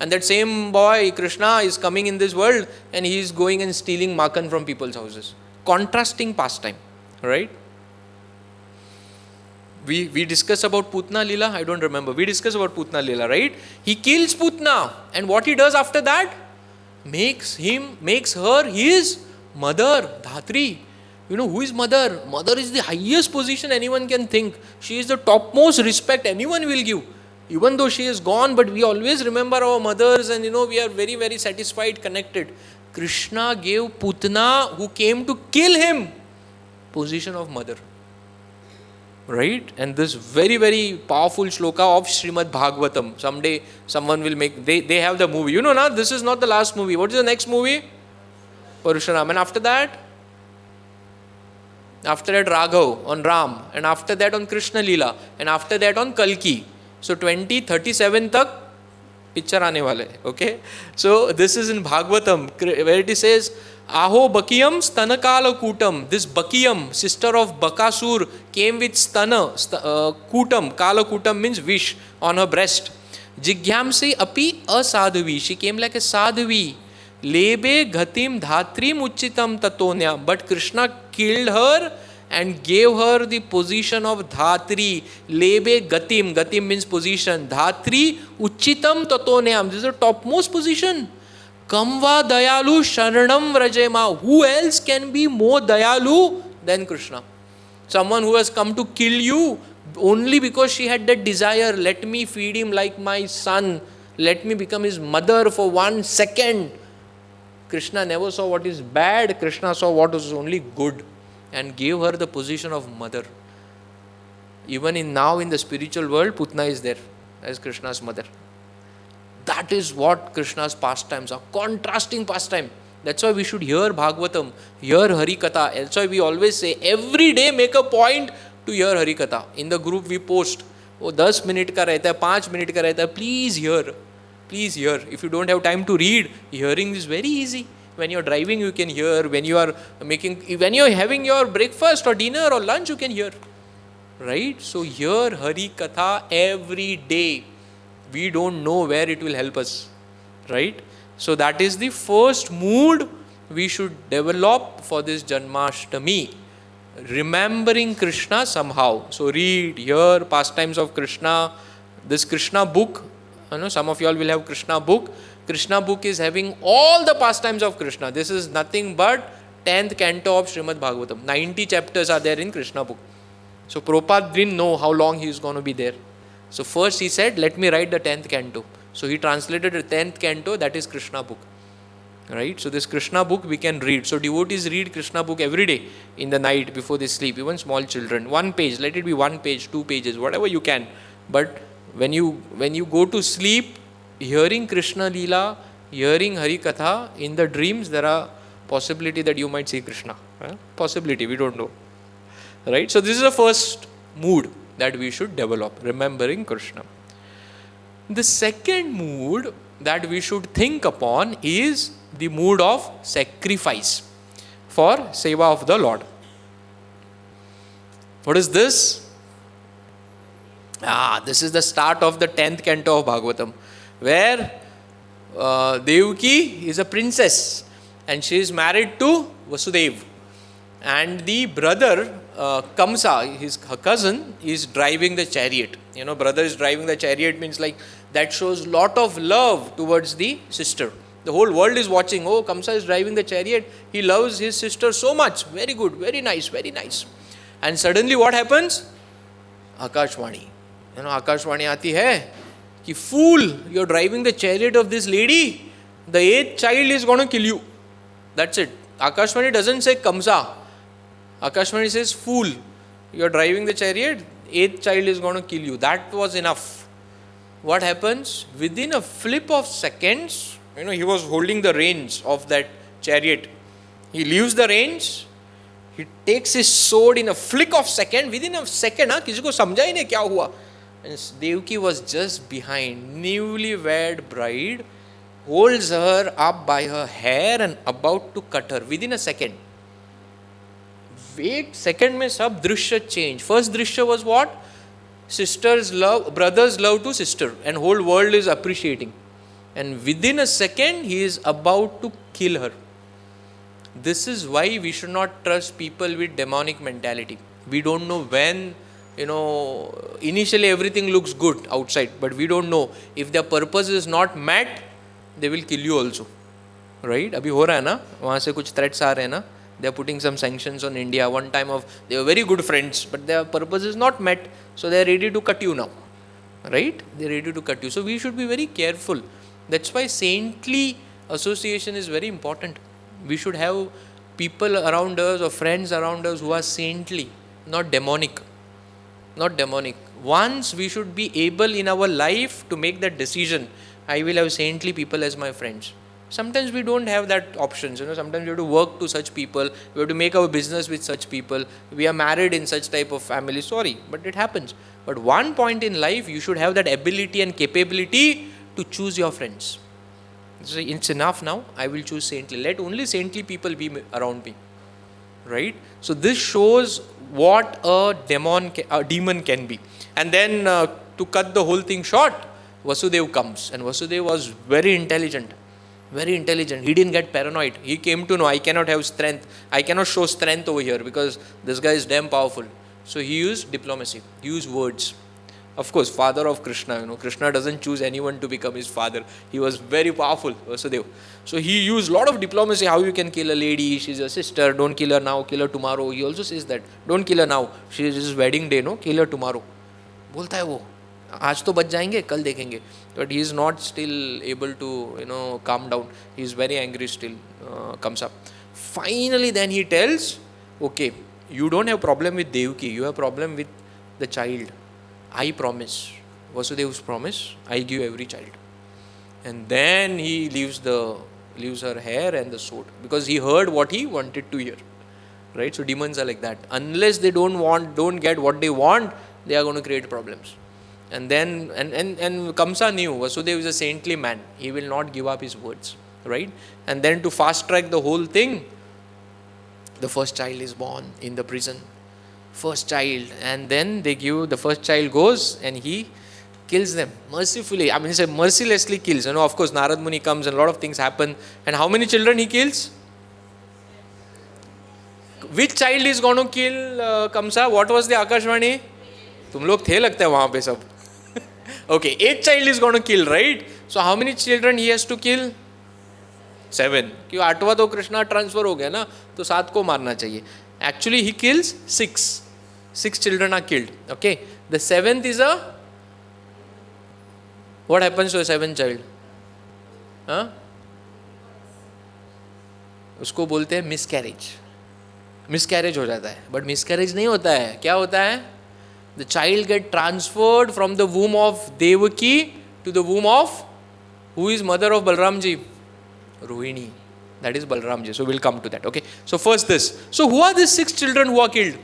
And that same boy, Krishna, is coming in this world and he is going and stealing Makan from people's houses. Contrasting pastime. Right? We discuss about Putna Lila, I don't remember. We discuss about Putna Lila, right? He kills Putna, and what he does after that? Makes her his mother, Dhatri. You know who is mother? Mother is the highest position anyone can think. She is the topmost respect anyone will give. Even though she is gone, but we always remember our mothers and we are very, very satisfied, connected. Krishna gave Putna, who came to kill him, position of mother. Right? And this very, very powerful shloka of Srimad Bhagavatam. Someday someone will make, they have the movie. Now this is not the last movie. What is the next movie? Parashuram. And after that Raghav on Ram. And after that on Krishna Leela. And after that on Kalki. So 2037 tak picture aane wale. Okay? So this is in Bhagavatam where it says, Aho Bakiyam Stanakala Kutam. This Bakiyam, sister of Bakasur, came with Stana, Kutam. Kala Kutam means wish on her breast. Jigyamsi api asadhavi. She came like a sadhavi. Lebe ghatim dhatrim uchitam tatonya. But Krishna killed her and gave her the position of Dhatri. Lebe gatim. Gatim means position. Dhatri uchitam tatonyam. This is the topmost position. Kamva dayalu sharanam vrajema. Who else can be more dayalu than Krishna? Someone who has come to kill you only because she had that desire. Let me feed him like my son. Let me become his mother for 1 second. Krishna never saw what is bad. Krishna saw what was only good and gave her the position of mother. Even now in the spiritual world, Putna is there as Krishna's mother. That is what Krishna's pastimes are. Contrasting pastime. That's why we should hear Bhagavatam, hear Harikatha. That's why we always say, every day make a point to hear Harikatha. In the group we post, 10 minute ka rehta hai, 5 minute ka rehta hai, please hear. Please hear. If you don't have time to read, hearing is very easy. When you're driving, you can hear. When you're having your breakfast or dinner or lunch, you can hear. Right? So hear Harikatha every day. We don't know where it will help us, right? So that is the first mood we should develop for this Janmashtami. Remembering Krishna somehow. So read, hear pastimes of Krishna. This Krishna book, some of you all will have Krishna book. Krishna book is having all the pastimes of Krishna. This is nothing but 10th canto of Srimad Bhagavatam. 90 chapters are there in Krishna book. So Prabhupada didn't know how long he is going to be there. So first he said, let me write the 10th canto. So he translated the 10th canto, that is Krishna book. Right? So this Krishna book we can read. So devotees read Krishna book every day in the night before they sleep. Even small children. 1 page, let it be 1 page, 2 pages, whatever you can. But when you go to sleep, hearing Krishna Leela, hearing Harikatha, in the dreams there are possibility that you might see Krishna. Possibility, we don't know. Right? So this is the first mood that we should develop, remembering Krishna. The second mood that we should think upon is the mood of sacrifice for seva of the Lord. What is this? This is the start of the 10th canto of Bhagavatam, where Devaki is a princess and she is married to Vasudeva. And the brother, Kamsa, her cousin, is driving the chariot. Brother is driving the chariot means like that shows lot of love towards the sister. The whole world is watching. Oh, Kamsa is driving the chariot. He loves his sister so much. Very good, very nice, very nice. And suddenly what happens? Akashvani. Akashvani aati hai ki fool, you're driving the chariot of this lady. The 8th child is going to kill you. That's it. Akashvani doesn't say Kamsa. Akashvani says, fool, you are driving the chariot, 8th child is going to kill you. That was enough. What happens? Within a flip of seconds, he was holding the reins of that chariot. He leaves the reins, he takes his sword in a flick of second, within a second, किसी को समझा ही नहीं क्या हुआ. And Devaki was just behind, newlywed bride, holds her up by her hair and about to cut her within a second. एक second में सब दृश्य चेंज. फर्स्ट दृश्य was what? Sisters love, brothers love to sister, and whole world is appreciating. And within a second, he is about to kill her. This is why we should not trust people with demonic mentality. We don't know when, initially everything looks good outside, but we don't know if their purpose is not met, they will kill you also. Right? अभी हो रहा है ना, वहाँ से कुछ threats आ रहे हैं ना. They are putting some sanctions on India. One time they were very good friends, but their purpose is not met, so they are ready to cut you now. Right? They are ready to cut you. So we should be very careful. That's why saintly association is very important. We should have people around us or friends around us who are saintly, not demonic. Not demonic. Once we should be able in our life to make that decision, I will have saintly people as my friends. Sometimes we don't have that options. Sometimes we have to work to such people. We have to make our business with such people. We are married in such type of family. Sorry, but it happens. But one point in life, you should have that ability and capability to choose your friends. So it's enough now. I will choose saintly. Let only saintly people be around me. Right? So this shows what a demon can be. And then to cut the whole thing short, Vasudev comes. And Vasudev was very intelligent. Very intelligent. He didn't get paranoid. He came to know, I cannot have strength. I cannot show strength over here because this guy is damn powerful. So he used diplomacy. He used words. Of course, father of Krishna. Krishna doesn't choose anyone to become his father. He was very powerful, Vasudeva. So he used a lot of diplomacy. How you can kill a lady? She's a sister. Don't kill her now. Kill her tomorrow. He also says that. Don't kill her now. She is his wedding day. No, kill her tomorrow. बोलता है वो. आज तो बच जाएंगे, कल देखेंगे. But he is not still able to, calm down. He is very angry still, comes up. Finally, then he tells, okay, you don't have problem with Devaki, you have problem with the child. I promise, Vasudev's promise, I give every child. And then he leaves her hair and the sword, because he heard what he wanted to hear. Right? So demons are like that. Unless they don't get what they want, they are going to create problems. And then, and Kamsa knew Vasudev is a saintly man. He will not give up his words. Right? And then to fast track the whole thing, the first child is born in the prison. First child. And then the first child goes and he kills them mercifully. I mean, he mercilessly kills. Of course, Narad Muni comes and a lot of things happen. And how many children he kills? Which child is going to kill Kamsa? What was the Akashvani? तुम लोग थे लगता है वहाँ पे सब. Okay, 8 child is going to kill, right? So how many children he has to kill? 7. क्यों 8वां तो कृष्णा ट्रांसफर हो गया ना, तो 7 को मारना चाहिए. Actually he kills 6. 6 children are killed. Okay, the 7th is what happens to a 7th child? उसको बोलते हैं मिसकैरेज. मिसकैरेज हो जाता है. बट मिसकैरेज नहीं होता है. क्या होता है? The child get transferred from the womb of Devaki to the womb of, who is mother of Balramji? Rohini. That is Balramji. So we'll come to that. Okay. So first this. So who are these 6 children who are killed?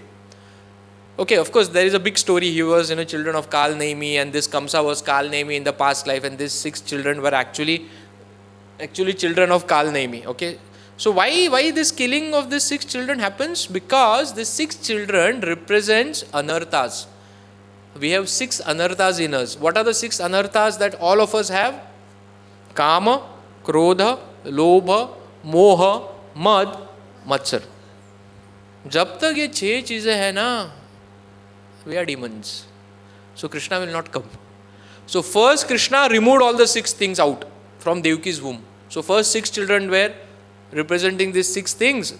Okay, of course there is a big story. He was children of Kal Nemi, and this Kamsa was Kal Nemi in the past life, and these 6 children were actually children of Kal Nemi. Okay. So why this killing of these 6 children happens? Because the 6 children represents anarthas. We have 6 anarthas in us. What are the 6 anarthas that all of us have? Kama, Krodha, Lobha, Moha, Mad, Matsar. जब तक ये 6 चीजें हैं ना, we are demons. So Krishna will not come. So first Krishna removed all the 6 things out from Devaki's womb. So first 6 children were representing these 6 things.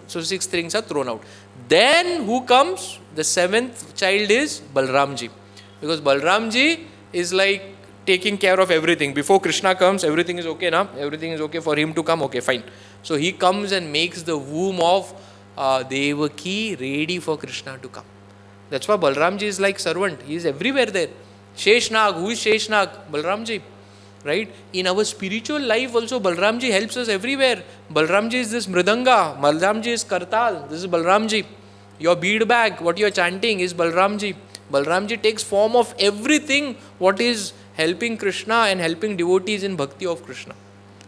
So 6 things are thrown out. Then who comes? The 7th child is Balramji. Because Balramji is like taking care of everything. Before Krishna comes, everything is okay now. Everything is okay for him to come. Okay, fine. So he comes and makes the womb of Devaki ready for Krishna to come. That's why Balramji is like servant. He is everywhere there. Sheshnag, who is Sheshnag? Balramji. Right? In our spiritual life also, Balramji helps us everywhere. Balramji is this Mridanga, Balramji is Kartal, this is Balramji. Your bead bag, what you are chanting is Balramji. Balramji takes form of everything what is helping Krishna and helping devotees in bhakti of Krishna.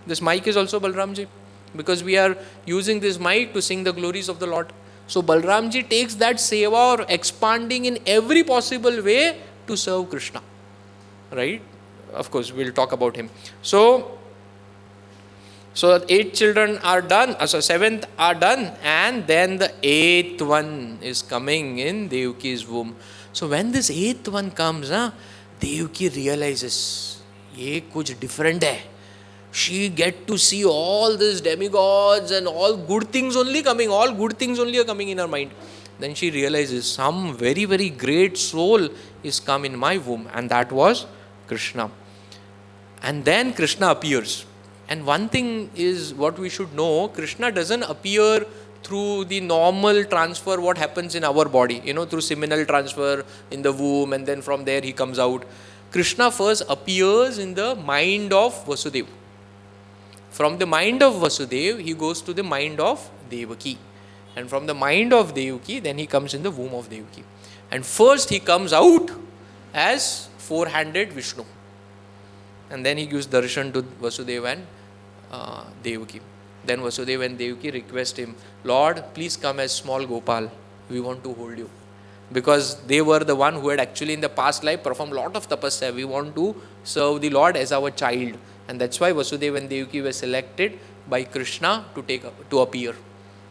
This mic is also Balramji, because we are using this mic to sing the glories of the Lord. So Balramji takes that seva or expanding in every possible way to serve Krishna. Right? Of course, we'll talk about him. So 8 children are done, so 7th are done, and then the 8th one is coming in Devaki's womb. So when this 8th one comes, Devaki realizes, ye kuch different hai. She get to see all these demigods and all good things only coming, all good things only are coming in her mind. Then she realizes some very, very great soul is come in my womb, and that was Krishna. And then Krishna appears. And one thing is what we should know, Krishna doesn't appear through the normal transfer what happens in our body, through seminal transfer in the womb, and then from there he comes out. Krishna first appears in the mind of Vasudeva. From the mind of Vasudeva, he goes to the mind of Devaki. And from the mind of Devaki, then he comes in the womb of Devaki. And first he comes out as four-handed Vishnu. And then he gives darshan to Vasudeva and Devaki. Then Vasudeva and Devaki request him, Lord, please come as small Gopal. We want to hold you. Because they were the one who had actually in the past life performed a lot of tapasya. We want to serve the Lord as our child. And that's why Vasudeva and Devaki were selected by Krishna to appear.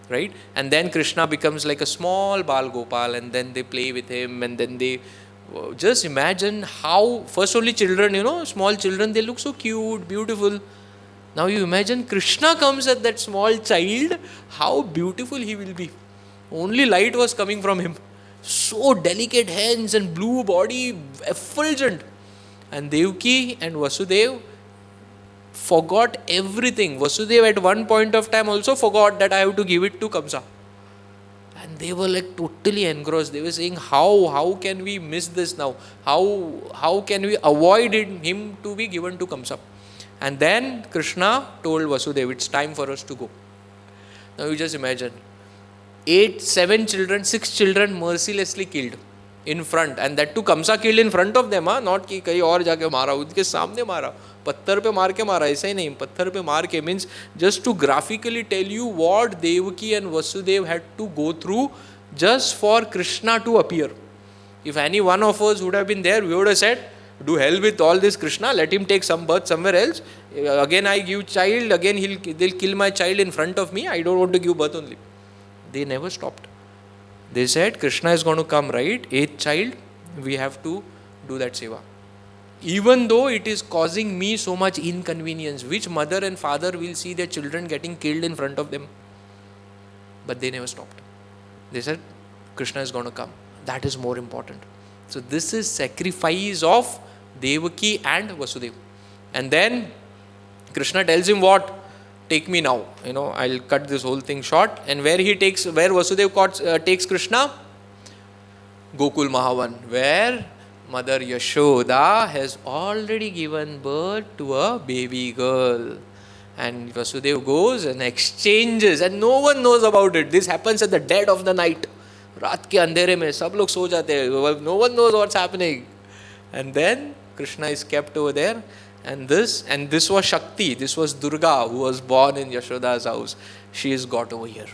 Right? And then Krishna becomes like a small Bal Gopal, and then they play with him, and then they just imagine how, first only children, small children, they look so cute, beautiful. Now you imagine Krishna comes as that small child, how beautiful he will be. Only light was coming from him. So delicate hands and blue body, effulgent. And Devaki and Vasudeva forgot everything. Vasudeva at one point of time also forgot that I have to give it to Kamsa. And they were like totally engrossed. They were saying, how can we miss this now? How can we avoid him to be given to Kamsa? And then Krishna told Vasudeva, it's time for us to go. Now you just imagine, 6 children mercilessly killed in front, and that too Kamsa killed in front of them, not कि कहीं और जाके मारा, उनके सामने मारा, पत्थर पे मार के मारा, ऐसा ही नहीं, पत्थर पे मार के, means just to graphically tell you what Devaki and Vasudeva had to go through just for Krishna to appear. If any one of us would have been there, we would have said, do hell with all this Krishna, let him take some birth somewhere else. Again I give child, again they'll kill my child in front of me, I don't want to give birth only. They never stopped. They said, Krishna is going to come, right? 8th child, we have to do that seva. Even though it is causing me so much inconvenience, which mother and father will see their children getting killed in front of them? But they never stopped. They said, Krishna is going to come. That is more important. So this is sacrifice of Devaki and Vasudeva. And then Krishna tells him what? Take me now. I'll cut this whole thing short. And where Vasudeva takes Krishna? Gokul Mahavan, where Mother Yashoda has already given birth to a baby girl. And Vasudeva goes and exchanges, and no one knows about it. This happens at the dead of the night. Raat ke andhere mein, sab log so jate hain. No one knows what's happening. And then Krishna is kept over there. And this was Shakti, this was Durga, who was born in Yashoda's house. She is got over here.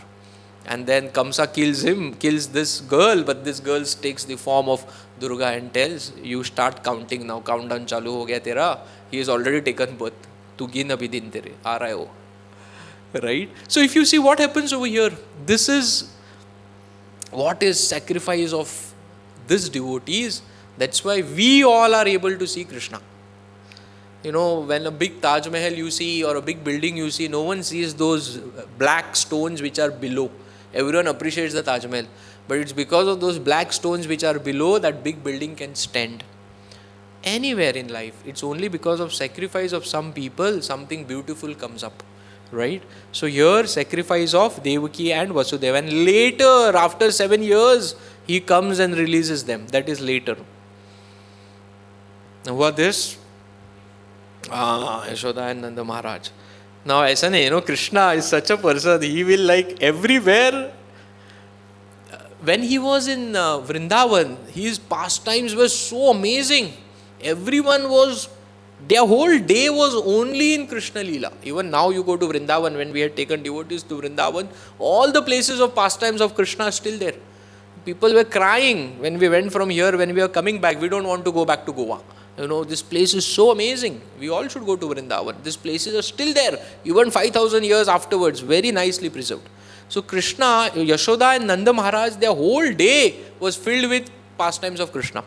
And then Kamsa kills this girl, but this girl takes the form of Durga and tells, you start counting now, countdown chalu ho gaya tera. He has already taken birth. Tu gin abhi din tere, aa raha hai wo. Right? So if you see what happens over here, this is what is sacrifice of this devotees. That's why we all are able to see Krishna. When a big Taj Mahal you see or a big building you see, no one sees those black stones which are below. Everyone appreciates the Taj Mahal. But it's because of those black stones which are below that big building can stand. Anywhere in life, it's only because of sacrifice of some people, something beautiful comes up. Right? So here, sacrifice of Devaki and Vasudeva. And later, after 7 years, he comes and releases them. That is later. हुआ this, Yashoda and Nanda Maharaj. Now ऐसा नहीं, Krishna is such a person, he will like everywhere. When he was in Vrindavan, his pastimes were so amazing. Everyone was, their whole day was only in Krishna Leela. Even now you go to Vrindavan, when we had taken devotees to Vrindavan, all the places of pastimes of Krishna are still there. People were crying when we went from here, when we were coming back, we don't want to go back to Goa. This place is so amazing. We all should go to Vrindavan. These places are still there, even 5,000 years afterwards, very nicely preserved. So Krishna, Yashoda and Nanda Maharaj, their whole day was filled with pastimes of Krishna.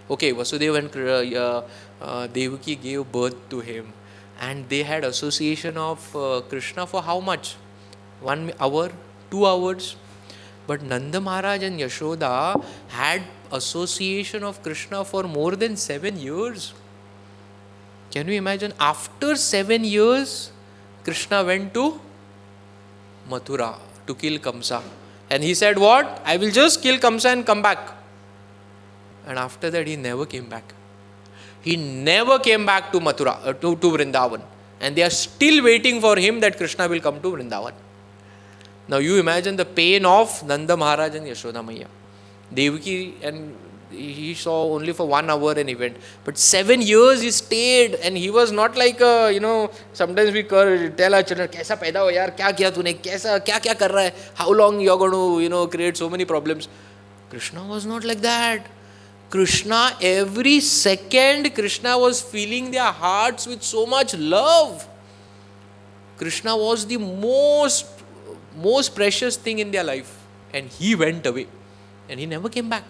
Okay, Vasudeva and Devaki gave birth to him, and they had association of Krishna for how much? 1 hour, 2 hours? But Nanda Maharaj and Yashoda had association of Krishna for more than 7 years. Can you imagine? After 7 years, Krishna went to Mathura to kill Kamsa. And he said, what? I will just kill Kamsa and come back. And after that, he never came back. He never came back to Mathura, to Vrindavan. And they are still waiting for him that Krishna will come to Vrindavan. Now you imagine the pain of Nanda Maharaj and Yashoda Maiya. Devaki, and he saw only for 1 hour an event. But 7 years he stayed, and he was not like, sometimes we tell our children, kaisa paida ho yaar, kya kiya tune, kya kar raha hai, how long you are going to, create so many problems. Krishna was not like that. Krishna, every second, Krishna was filling their hearts with so much love. Krishna was the most precious thing in their life, and he went away and he never came back.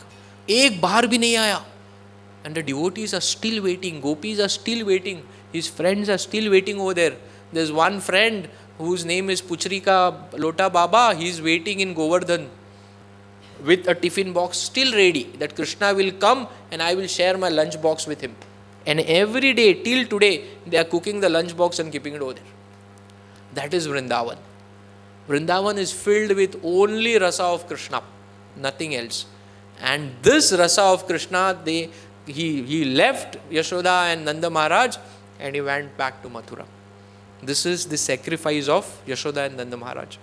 Ek baar bhi nahi aaya. And the devotees are still waiting, gopis are still waiting, his friends are still waiting over there. There's one friend whose name is Puchrika Lota Baba. He is waiting in Govardhan with a tiffin box still ready, that Krishna will come and I will share my lunch box with him. And every day till today they are cooking the lunch box and keeping it over there. That is Vrindavan. Vrindavan is filled with only rasa of Krishna, nothing else. And this rasa of Krishna, he left Yashoda and Nanda Maharaj and he went back to Mathura. This is the sacrifice of Yashoda and Nanda Maharaj.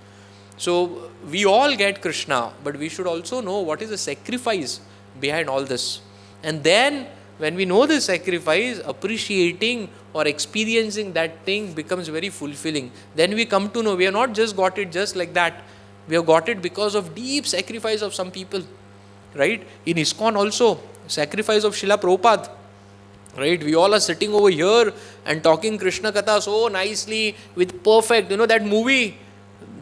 So we all get Krishna, but we should also know what is the sacrifice behind all this. And then when we know the sacrifice, appreciating or experiencing that thing becomes very fulfilling. Then we come to know we have not just got it just like that. We have got it because of deep sacrifice of some people. Right? In ISKCON also, sacrifice of Srila Prabhupada. Right? We all are sitting over here and talking Krishna Katha so nicely with perfect, that movie,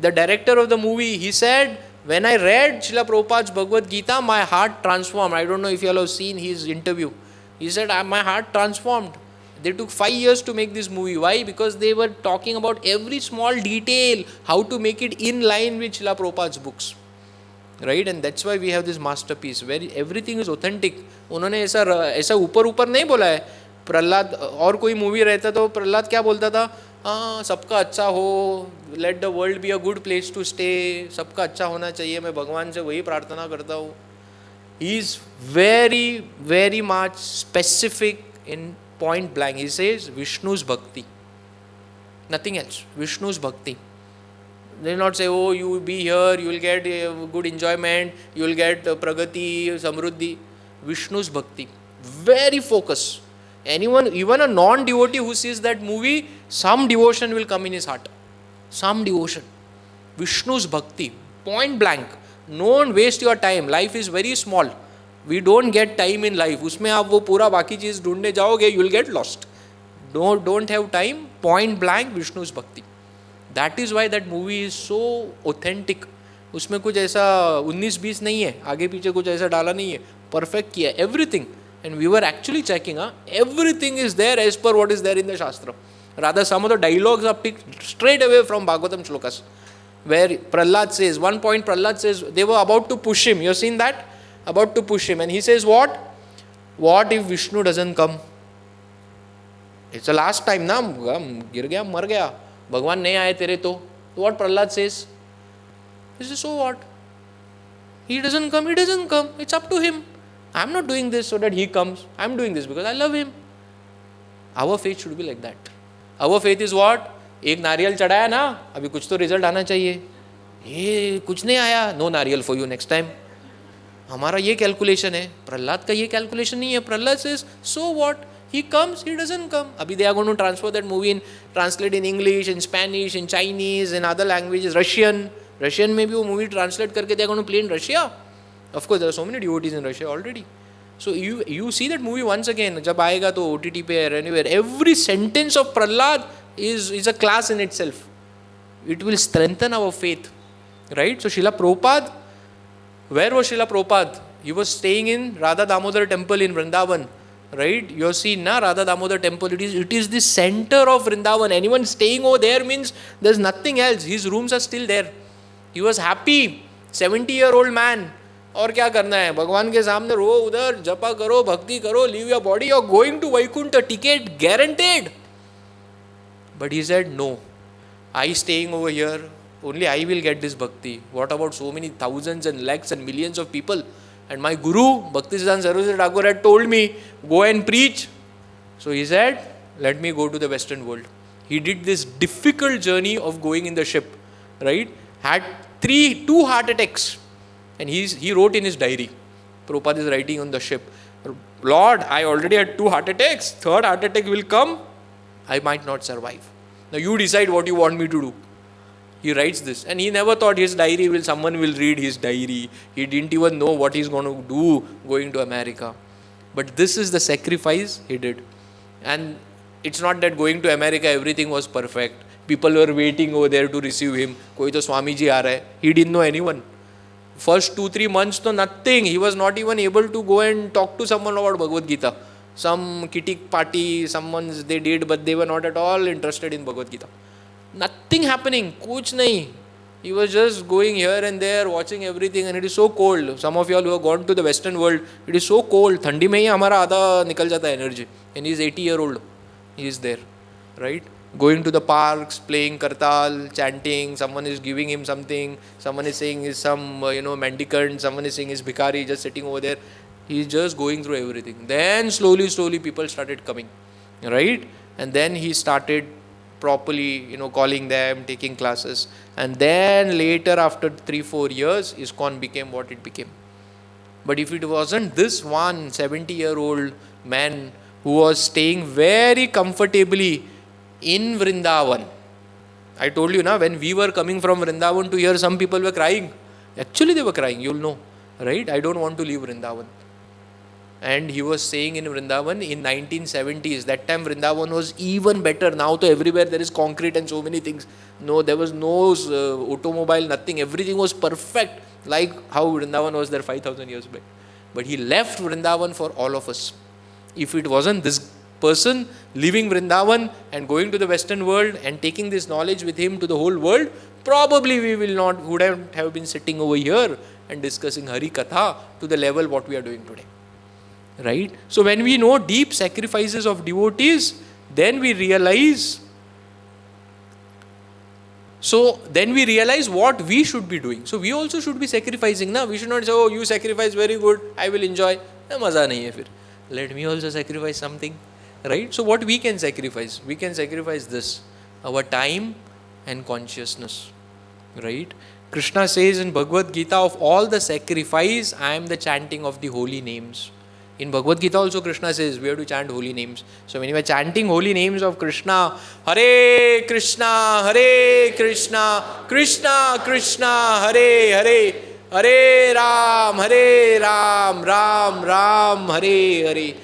the director of the movie, he said, when I read Srila Prabhupada's Bhagavad Gita, my heart transformed. I don't know if you all have seen his interview. He said, my heart transformed. They took 5 years to make this movie. Why? Because they were talking about every small detail, how to make it in line with Srila Prabhupada's books. Right? And that's why we have this masterpiece where everything is authentic. उन्होंने ऐसा ऊपर नहीं बोला है. प्रहलाद और कोई movie रहता तो प्रहलाद क्या बोलता था, सबका अच्छा हो, let the world be a good place to stay, सबका अच्छा होना चाहिए, मैं भगवान से वही प्रार्थना करता हूँ. He is very, very much specific in point blank. He says Vishnu's bhakti, nothing else. Vishnu's bhakti. They will not say, oh, you will be here, you will get good enjoyment, you will get pragati, samruddhi. Vishnu's bhakti, very focused. Anyone, even a non-devotee who sees that movie, some devotion will come in his heart. Some devotion. Vishnu's bhakti, point blank. Don't waste your time. Life is very small. We don't get time in life. उसमें आप वो पूरा बाकी चीज़ ढूंढने जाओगे, you will get lost. Don't have time. Point blank, Vishnu's bhakti. That is why that movie is so authentic. उसमें कुछ ऐसा 19-20 नहीं है, आगे पीछे कुछ ऐसा डाला नहीं है, perfect किया everything. And we were actually checking, everything is there as per what is there in the Shastra. Rather, some of the dialogues are picked straight away from Bhagavatam shlokas, where Prahlad says, one point Prahlad says, they were about to push him. You have seen that? About to push him. And he says, what? What if Vishnu doesn't come? It's the last time, na? Gir gaya, mar gaya. Bhagwan nahi aaye tere to. What Prahlad says? He says, so what? He doesn't come, he doesn't come. It's up to him. I'm not doing this so that he comes. I'm doing this because I love him. Our faith should be like that. Our faith is what? एक नारियल चढ़ाया ना, अभी कुछ तो result आना चाहिए. ये कुछ नहीं आया, नो नारियल फॉर यू नेक्स्ट टाइम. हमारा ये कैलकुलेशन है. प्रहलाद का ये कैलकुलेशन नहीं है. Prahlad says, so what? He comes, he doesn't come. Abhi they are going to transfer that movie in, translate in English, in Spanish, in Chinese, in other languages, Russian. Russian में भी वो movie translate करके they are going to play in Russia. Of course, there are so many devotees in Russia already. So you see that movie once again. जब आएगा तो OTT पे or anywhere. Every sentence of Prahlad is a class in itself. It will strengthen our faith, right? So Srila Prabhupada, where was Srila Prabhupada? He was staying in Radha Damodar temple in Vrindavan. Right, you have seen na Radha Damodar temple. It is the center of Vrindavan. Anyone staying over there means there's nothing else. His rooms are still there. He was happy. 70-year-old man. और क्या करना है? भगवान के सामने रो, उधर जपा करो, भक्ति करो, leave your body. You're going to Vaikuntha, ticket guaranteed. But he said no. I staying over here. Only I will get this bhakti. What about so many thousands and lakhs and millions of people? And my Guru, Bhaktisiddhanta Saraswati Thakur, had told me, go and preach. So he said, let me go to the Western world. He did this difficult journey of going in the ship, right? Had two heart attacks. And he wrote in his diary. Prabhupada is writing on the ship, Lord, I already had 2 heart attacks. 3rd heart attack will come. I might not survive. Now you decide what you want me to do. He writes this, and he never thought his diary someone will read his diary. He didn't even know what he's going to do going to America. But this is the sacrifice he did. And it's not that going to America everything was perfect. People were waiting over there to receive him. Koi to Swami ji aa raha hai. He didn't know anyone. First 2-3 months to nothing. He was not even able to go and talk to someone about Bhagavad Gita. Some kitty party, someone they did, but they were not at all interested in Bhagavad Gita. Nothing happening, kuch nahi. He was just going here and there, watching everything, and it is so cold. Some of you all who have gone to the Western world, it is so cold. Thandi mein hi hamara aadha nikal jata energy. And he is 80-year-old. He is there, right? Going to the parks, playing kartal, chanting. Someone is giving him something. Someone is saying is some mendicant. Someone is saying is bhikari, just sitting over there. He is just going through everything. Then slowly people started coming, right? And then he started properly, calling them, taking classes. And then later, after 3-4 years, ISKCON became what it became. But if it wasn't this one 70-year-old man who was staying very comfortably in Vrindavan, I told you, when we were coming from Vrindavan to here, some people were crying. Actually, they were crying, you'll know, right? I don't want to leave Vrindavan. And he was saying in Vrindavan in 1970s, that time Vrindavan was even better. Now to everywhere there is concrete and so many things. No, there was no automobile, nothing. Everything was perfect, like how Vrindavan was there 5,000 years back. But he left Vrindavan for all of us. If it wasn't this person leaving Vrindavan and going to the Western world and taking this knowledge with him to the whole world, probably we wouldn't have been sitting over here and discussing Hari Katha to the level what we are doing today. Right? So when we know deep sacrifices of devotees, then we realize what we should be doing. So we also should be sacrificing. We should not say, oh, you sacrifice very good, I will enjoy. Maza nahi hai fir. Let me also sacrifice something. Right? So what we can sacrifice? We can sacrifice this, our time and consciousness. Right? Krishna says in Bhagavad Gita, of all the sacrifice, I am the chanting of the holy names. In Bhagavad Gita also Krishna says we have to chant holy names. So when you are chanting holy names of Krishna, Hare Krishna, Krishna Krishna, Hare Hare, Hare Ram, Ram Ram, Hare Hare.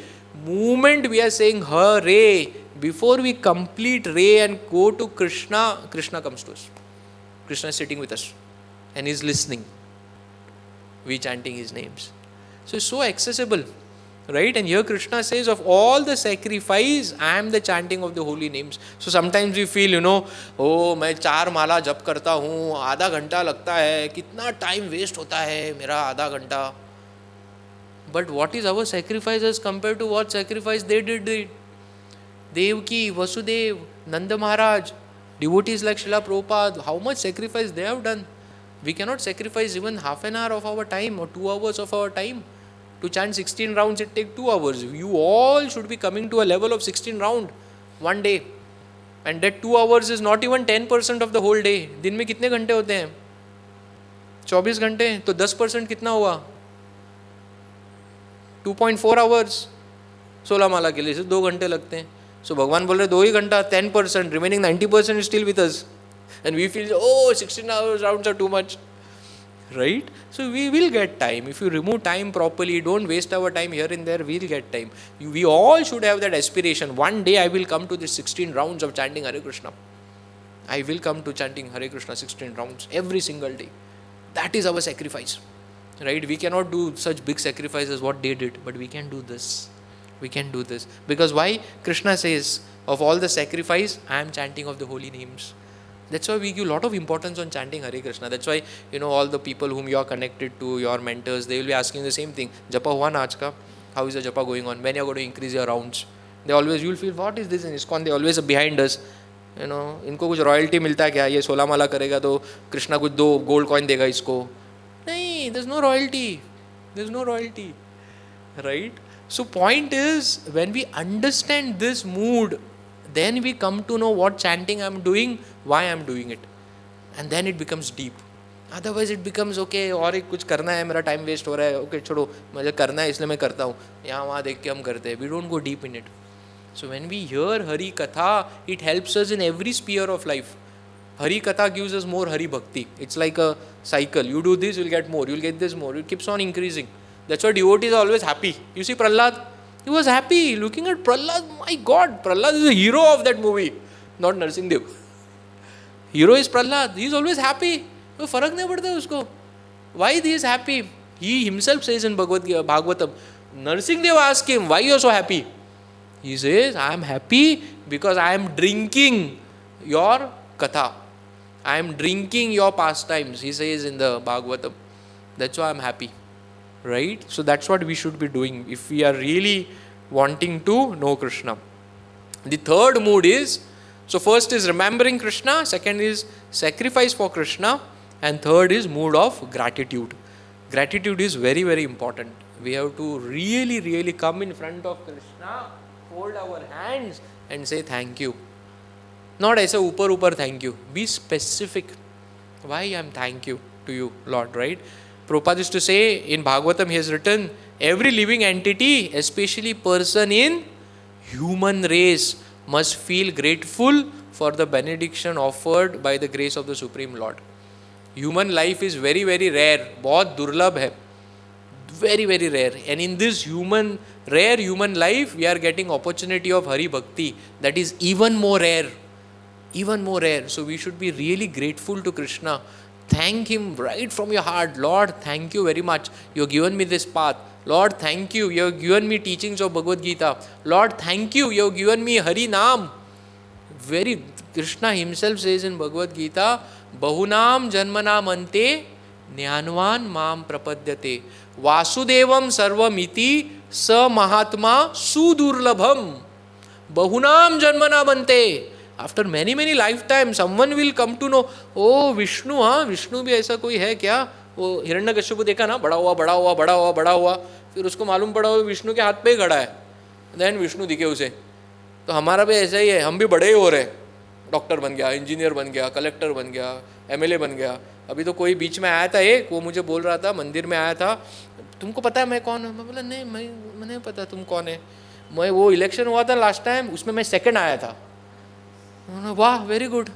Moment we are saying Hare, before we complete Re and go to Krishna, Krishna comes to us. Krishna is sitting with us and is listening. We chanting his names. So it's so accessible. Right? And here Krishna says, of all the sacrifice, I am the chanting of the holy names. So sometimes we feel, oh, मैं 4 माला जप करता हूँ, आधा घंटा लगता है, कितना time waste होता है मेरा आधा घंटा. But what is our sacrifice as compared to what sacrifice they did? Devki, Vasudev, Nanda Maharaj, devotees like Srila Prabhupada, how much sacrifice they have done. We cannot sacrifice even half an hour of our time or 2 hours of our time. To chant 16 rounds, it takes 2 hours. You all should be coming to a level of 16 round. 1 day. And that 2 hours is not even 10% of the whole day. दिन में कितने घंटे होते हैं? 24 घंटे. तो 10% कितना हुआ? 2.4 hours. 16 माला के लिए 2 घंटे लगते हैं. So भगवान बोल रहे 2 ही घंटा, 10%, remaining 90% is still with us. And we feel, oh, 16 hours rounds are too much. Right? So we will get time. If you remove time properly, don't waste our time here and there, we'll get time. We all should have that aspiration. One day I will come to the 16 rounds of chanting Hare Krishna. I will come to chanting Hare Krishna 16 rounds every single day. That is our sacrifice. Right? We cannot do such big sacrifices what they did, but we can do this. We can do this. Because why? Krishna says, of all the sacrifice, I am chanting of the holy names. That's why we give a lot of importance on chanting Hare Krishna. That's why, all the people whom you are connected to, your mentors, they will be asking the same thing. Japa hua na aaj ka? How is the japa going on? When you are going to increase your rounds? They always, you will feel, what is this in ISKCON? They always are behind us. इनको कुछ royalty मिलता है क्या? ये 16 माला करेगा तो कृष्णा कुछ 2 gold coin देगा इसको. नहीं, there's no royalty. There's no royalty. Right? So point is, when we understand this mood, then we come to know what chanting I am doing, why I am doing it. And then it becomes deep. Otherwise it becomes, okay, और एक कुछ करना है, मेरा time waste हो रहा है, okay, छोड़ो, मुझे करना है इसलिए मैं करता हूँ, यहाँ वहाँ देख के हम करते हैं. We don't go deep in it. So when we hear Hari Katha, it helps us in every sphere of life. Hari Katha gives us more Hari Bhakti. It's like a cycle. You do this, you'll get more. You'll get this more. It keeps on increasing. That's why devotees are always happy. You see Prahlad? He was happy. Looking at Prahlad, my God, Prahlad is the hero of that movie. Not Narsimdev. Hero is Prahlad. He is always happy. कोई फर्क नहीं पड़ता है उसको. Why he is happy? He himself says in Bhagavatam, Narsimdev asked him, why you are so happy? He says, I am happy because I am drinking your katha. I am drinking your pastimes, he says in the Bhagavatam. That's why I am happy. Right? So that's what we should be doing if we are really wanting to know Krishna. The third mood is, so first is remembering Krishna, second is sacrifice for Krishna, and third is mood of gratitude. Gratitude is very, very important. We have to really, really come in front of Krishna, fold our hands and say thank you. Not as a upar thank you. Be specific. Why I am thank you to you, Lord, right? Prabhupada used to say in Bhagavatam, he has written, every living entity, especially person in human race, must feel grateful for the benediction offered by the grace of the Supreme Lord. Human life is very, very rare. बहुत दुर्लभ है. Very, very rare. And in this rare human life, we are getting opportunity of Hari Bhakti. That is even more rare. Even more rare. So we should be really grateful to Krishna. Thank Him right from your heart. Lord, thank you very much. You have given me this path. Lord, thank you. You have given me teachings of Bhagavad Gita. Lord, thank you. You have given me Hari Naam. Krishna himself says in Bhagavad Gita, Bahunam Janmanam Ante Jnanvan Mam Prapadyate Vasudevam Sarvamiti Sa Mahatma Sudurlabham. Bahunam Janmanam Ante. After many, many lifetimes, someone will come to know, oh, Vishnu, हाँ, Vishnu भी ऐसा कोई है क्या? वो हिरण्यकश्यप देखा ना, बड़ा हुआ, बड़ा हुआ, बड़ा हुआ, बड़ा हुआ, फिर उसको मालूम पड़ा वो विष्णु के हाथ पे ही खड़ा है. Then विष्णु दिखे उसे. तो हमारा भी ऐसा ही है, हम भी बड़े ही हो रहे हैं. डॉक्टर बन गया, इंजीनियर बन गया, कलेक्टर बन गया, एमएलए बन गया. अभी तो कोई बीच में आया था एक, वो मुझे बोल रहा था, मंदिर में आया था, तुमको पता है मैं कौन हूँ? मैं बोला नहीं, मैं नहीं पता तुम कौन है. मैं वो इलेक्शन हुआ था लास्ट टाइम, उसमें मैं सेकंड आया था. वाह, वेरी गुड.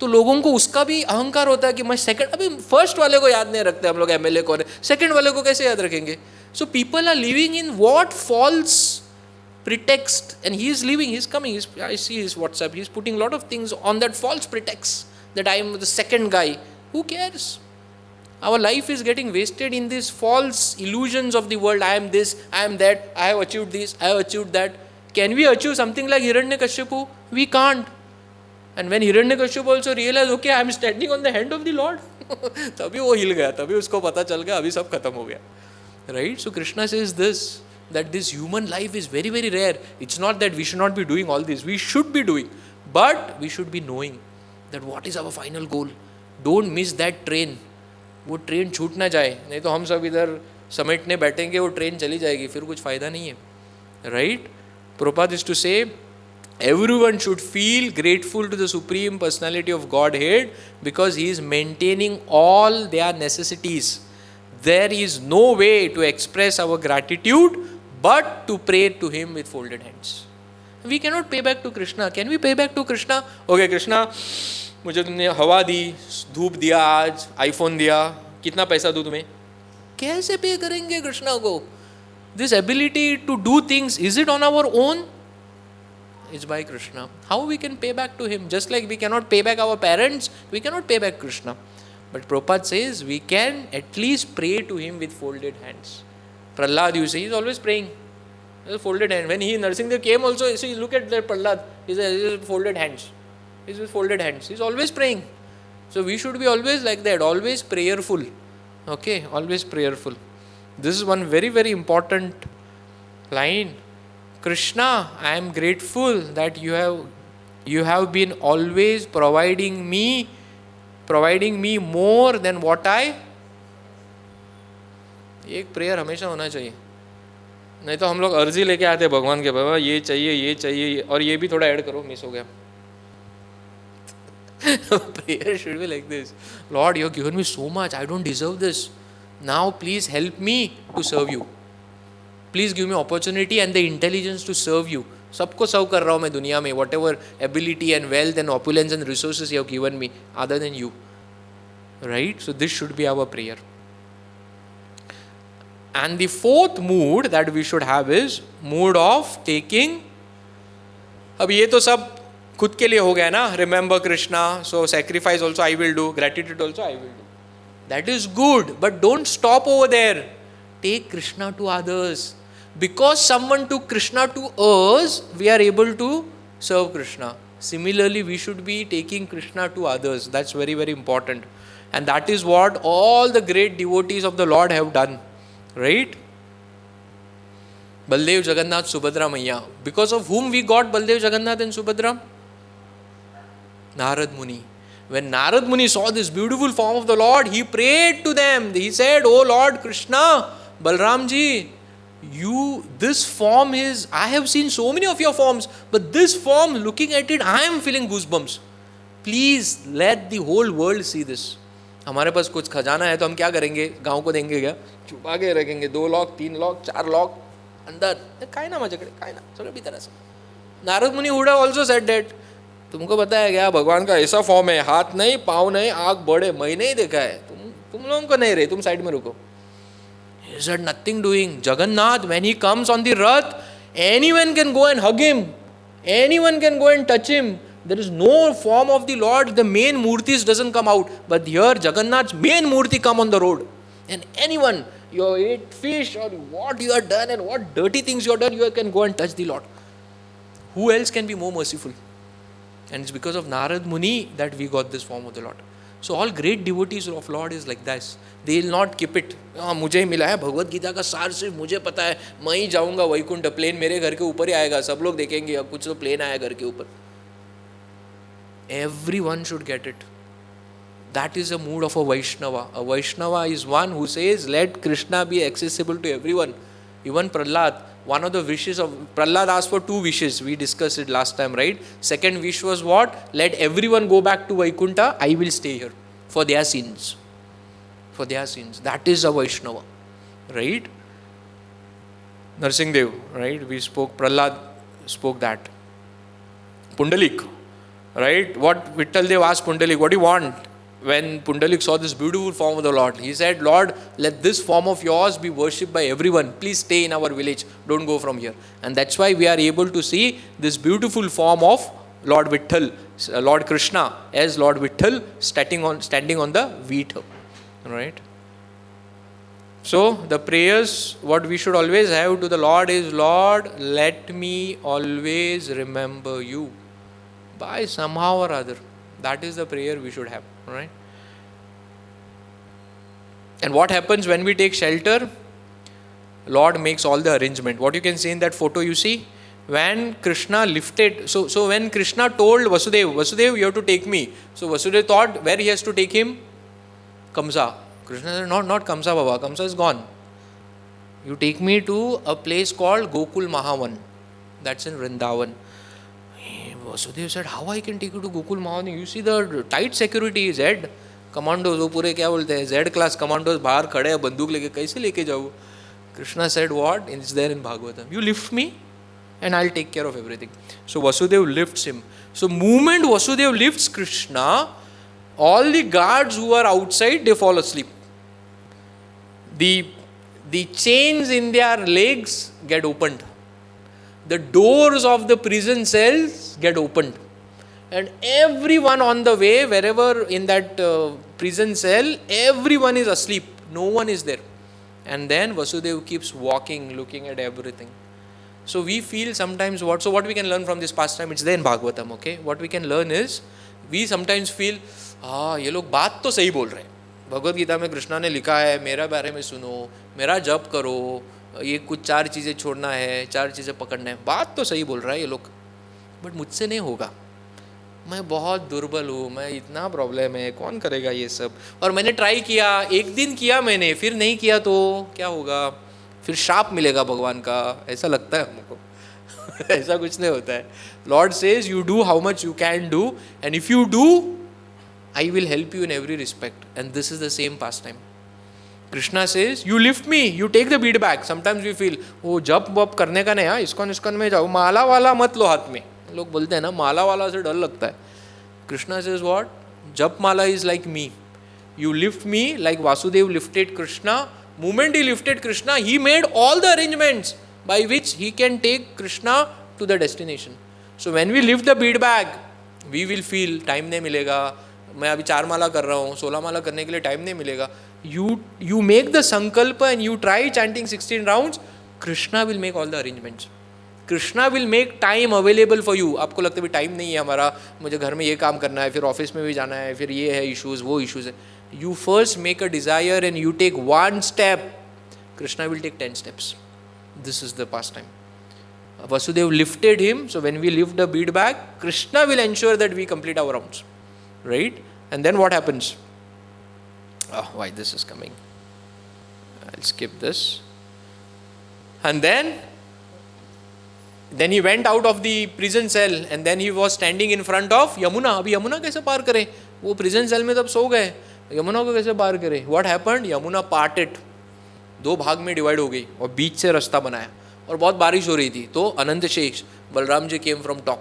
तो लोगों को उसका भी अहंकार होता है कि मैं सेकंड, अभी फर्स्ट वाले को याद नहीं रखते हम लोग एमएलए कौन है, सेकंड वाले को कैसे याद रखेंगे? So people are living in what false pretext, and he is leaving, he is coming, I see his WhatsApp, he is putting a lot of things on that false pretext that I am the second guy. Who cares? Our life is getting wasted in these false illusions of the world. I am this, I am that, I have achieved this, I have achieved that. Can we achieve something like Hiranyakashipu? We can't. And when Hiranyakashipu also realized, okay, I am standing on the hand of the Lord, तभी वो हिल गया, तभी उसको पता चल गया, अभी सब खत्म हो गया. Right? So Krishna says this, that this human life is very, very rare. It's not that we should not be doing all this. We should be doing. But we should be knowing that what is our final goal. Don't miss that train. वो train छूट ना जाए, नहीं तो हम सब इधर समेटने बैठेंगे, वो ट्रेन चली जाएगी, फिर कुछ फ़ायदा नहीं है. Right? Prabhupada is to say, Everyone should feel grateful to the Supreme Personality of Godhead because He is maintaining all their necessities. There is no way to express our gratitude but to pray to Him with folded hands. We cannot pay back to Krishna. Can we pay back to Krishna? Okay, Krishna, मुझे तुमने हवा दी, धूप दिया, आज iPhone दिया, कितना पैसा दूँ तुम्हें? कैसे पे करेंगे कृष्णा को? This ability to do things, is it on our own? It's by Krishna. How we can pay back to Him? Just like we cannot pay back our parents, we cannot pay back Krishna. But Prabhupada says we can at least pray to Him with folded hands. Prahlad, you see, he's always praying. With folded hand. When he Narsimha came also, you see, look at that Prahlad. He's with folded hands. He's with folded hands. He's always praying. So we should be always like that, always prayerful. Okay, always prayerful. This is one very, very important line. Krishna, I am grateful that you have been always providing me more than what I. एक prayer हमेशा होना चाहिए, नहीं तो हम लोग अर्जी लेके आते हैं भगवान के, बाबा ये चाहिए और ये भी थोड़ा ऐड करो, मिस हो गया. Prayer should be like this. Lord, you have given me so much, I don't deserve this. Now please help me to serve you. Please give me opportunity and the intelligence to serve you. सबको सर्व कर रहा हूँ मैं दुनिया में, whatever ability and wealth and opulence and resources you have given me, other than you. Right? So this should be our prayer. And the fourth mood that we should have is mood of taking. अब ये तो सब खुद के लिए हो गया ना, remember Krishna, so sacrifice also I will do, gratitude also I will do. That is good, but don't stop over there. Take Krishna to others. Because someone took Krishna to us, we are able to serve Krishna. Similarly, we should be taking Krishna to others. That's very, very important. And that is what all the great devotees of the Lord have done. Right? Baldev, Jagannath, Subhadra, Maiya. Because of whom we got Baldev, Jagannath and Subhadra? Narad Muni. When Narad Muni saw this beautiful form of the Lord, he prayed to them. He said, "Oh Lord Krishna, Balramji, this form is, I have seen so many of your forms, but this form, looking at it, I am feeling goosebumps. Please let the whole world see this." हमारे पास कुछ खजाना है तो हम क्या करेंगे? गांव को देंगे क्या? छुपा के रखेंगे. 2 लाख, 3 लाख, 4 लाख अंदर. काय ना मजा करे, काय ना, चलो भी तरह से. नारद मुनि would have also said that. तुमको पता है क्या, भगवान का ऐसा फॉर्म है, हाथ नहीं, पाँव नहीं, आँख बड़े, मैं नहीं देखा है, तुम लोगों को नहीं रहे, तुम साइड में रुको. He said nothing doing. Jagannath, when he comes on the Rath, anyone can go and hug him. Anyone can go and touch him. There is no form of the Lord, the main murtis doesn't come out. But here, Jagannath's main murti come on the road. And anyone, you ate fish or what you have done and what dirty things you have done, you can go and touch the Lord. Who else can be more merciful? And it's because of Narad Muni that we got this form of the Lord. So all great devotees of Lord is like this. They will not keep it. मुझे ही मिला है भगवत गीता का सार, सिर्फ मुझे पता है, मैं ही जाऊँगा वैकुंठ, प्लेन मेरे घर के ऊपर ही आएगा, सब लोग देखेंगे, अब कुछ तो प्लेन आया घर के ऊपर. Everyone should get it. That is a mood of a Vaishnava. A Vaishnava is one who says, let Krishna be accessible to everyone. Even Prahlad, one of the wishes of Prahlad asked for 2 wishes. We discussed it last time, right? Second wish was what? Let everyone go back to Vaikuntha. I will stay here for their sins. For their sins. That is a Vaishnava, right? Narsimha, right? We spoke, Prahlad spoke that. Pundalik, right? What Vittal Dev asked Pundalik, what do you want? When Pundalik saw this beautiful form of the Lord, he said, Lord, let this form of yours be worshipped by everyone. Please stay in our village. Don't go from here. And that's why we are able to see this beautiful form of Lord Vittal, Lord Krishna, as Lord Vittal standing on the wheat. Right? So, the prayers, what we should always have to the Lord is, Lord, let me always remember you. By somehow or other. That is the prayer we should have. Right? And what happens when we take shelter? Lord makes all the arrangement. What you can see in that photo you see? When Krishna lifted, so when Krishna told Vasudev, you have to take me. So Vasudev thought where he has to take him? Kamsa. Krishna said, not Kamsa Baba. Kamsa is gone. You take me to a place called Gokul Mahavan. That's in Vrindavan. Vasudev said, how I can take you to Gokul Mahani? You see the tight security is Z. Commandos, वो पूरे क्या बोलते हैं, Z class commandos बाहर खड़े हैं बंदूक लेके, कैसे लेके जाऊँ? Krishna said, what? It's there in Bhagavatam. You lift me and I'll take care of everything. So Vasudev lifts him. So moment Vasudev lifts Krishna, all the guards who are outside, they fall asleep. The chains in their legs get opened. The doors of the prison cells get opened. And everyone on the way, wherever in that prison cell, everyone is asleep. No one is there. And then Vasudev keeps walking, looking at everything. So we feel sometimes what we can learn from this pastime, it's there in Bhagavatam, okay? What we can learn is, we sometimes feel, ये लोग बात तो सही बोल रहे हैं. भगवद गीता में कृष्णा ने लिखा है, मेरा बारे में सुनो, मेरा जप करो, ये कुछ 4 चीज़ें छोड़ना है, 4 चीज़ें पकड़ना है. बात तो सही बोल रहा है ये लोग, बट मुझसे नहीं होगा. मैं बहुत दुर्बल हूँ, मैं इतना प्रॉब्लम है, कौन करेगा ये सब. और मैंने ट्राई किया, एक दिन किया मैंने, फिर नहीं किया तो क्या होगा, फिर शाप मिलेगा भगवान का, ऐसा लगता है हमको. ऐसा कुछ नहीं होता है. Lord says you do how much you can do, and if you do I will help you in every respect. And this is the same pastime. Krishna says, you lift me, you take the bead back. Sometimes we feel, oh, जप वप करने का नहीं है, ISKCON में जाओ, माला वाला मत लो हाथ में. लोग बोलते हैं ना, माला वाला से डर लगता है. Krishna says what? Jap mala is like me. You lift me like Vasudev lifted Krishna. Moment he lifted Krishna, he made all the arrangements by which he can take Krishna to the destination. So when we lift the bead bag, we will feel, time नहीं मिलेगा, मैं अभी 4 माला कर रहा हूँ, 16 माला करने के लिए टाइम नहीं मिलेगा. You make the sankalpa and you try chanting 16 rounds, Krishna will make all the arrangements. Krishna will make time available for you. आपको लगता है भी टाइम नहीं है हमारा, मुझे घर में ये काम करना है, फिर ऑफिस में भी जाना है, फिर ये है इश्यूज, वो इश्यूज है. You first make a desire and you take one step, Krishna will take 10 steps. This is the pastime. Vasudev lifted him, so when we lift the bead bag, Krishna will ensure that we complete our rounds. Right? And then what happens? Oh, why this is coming? I'll skip this. And then he went out of the prison cell and then he was standing in front of Yamuna. अभी यमुना कैसे पार करें? वो prison cell में तब सो गए. यमुना को कैसे पार करें? What happened? यमुना parted. 2 भाग में डिवाइड हो गई और बीच से रास्ता बनाया. और बहुत बारिश हो रही थी. तो अनंत शेष, Balram ji came from top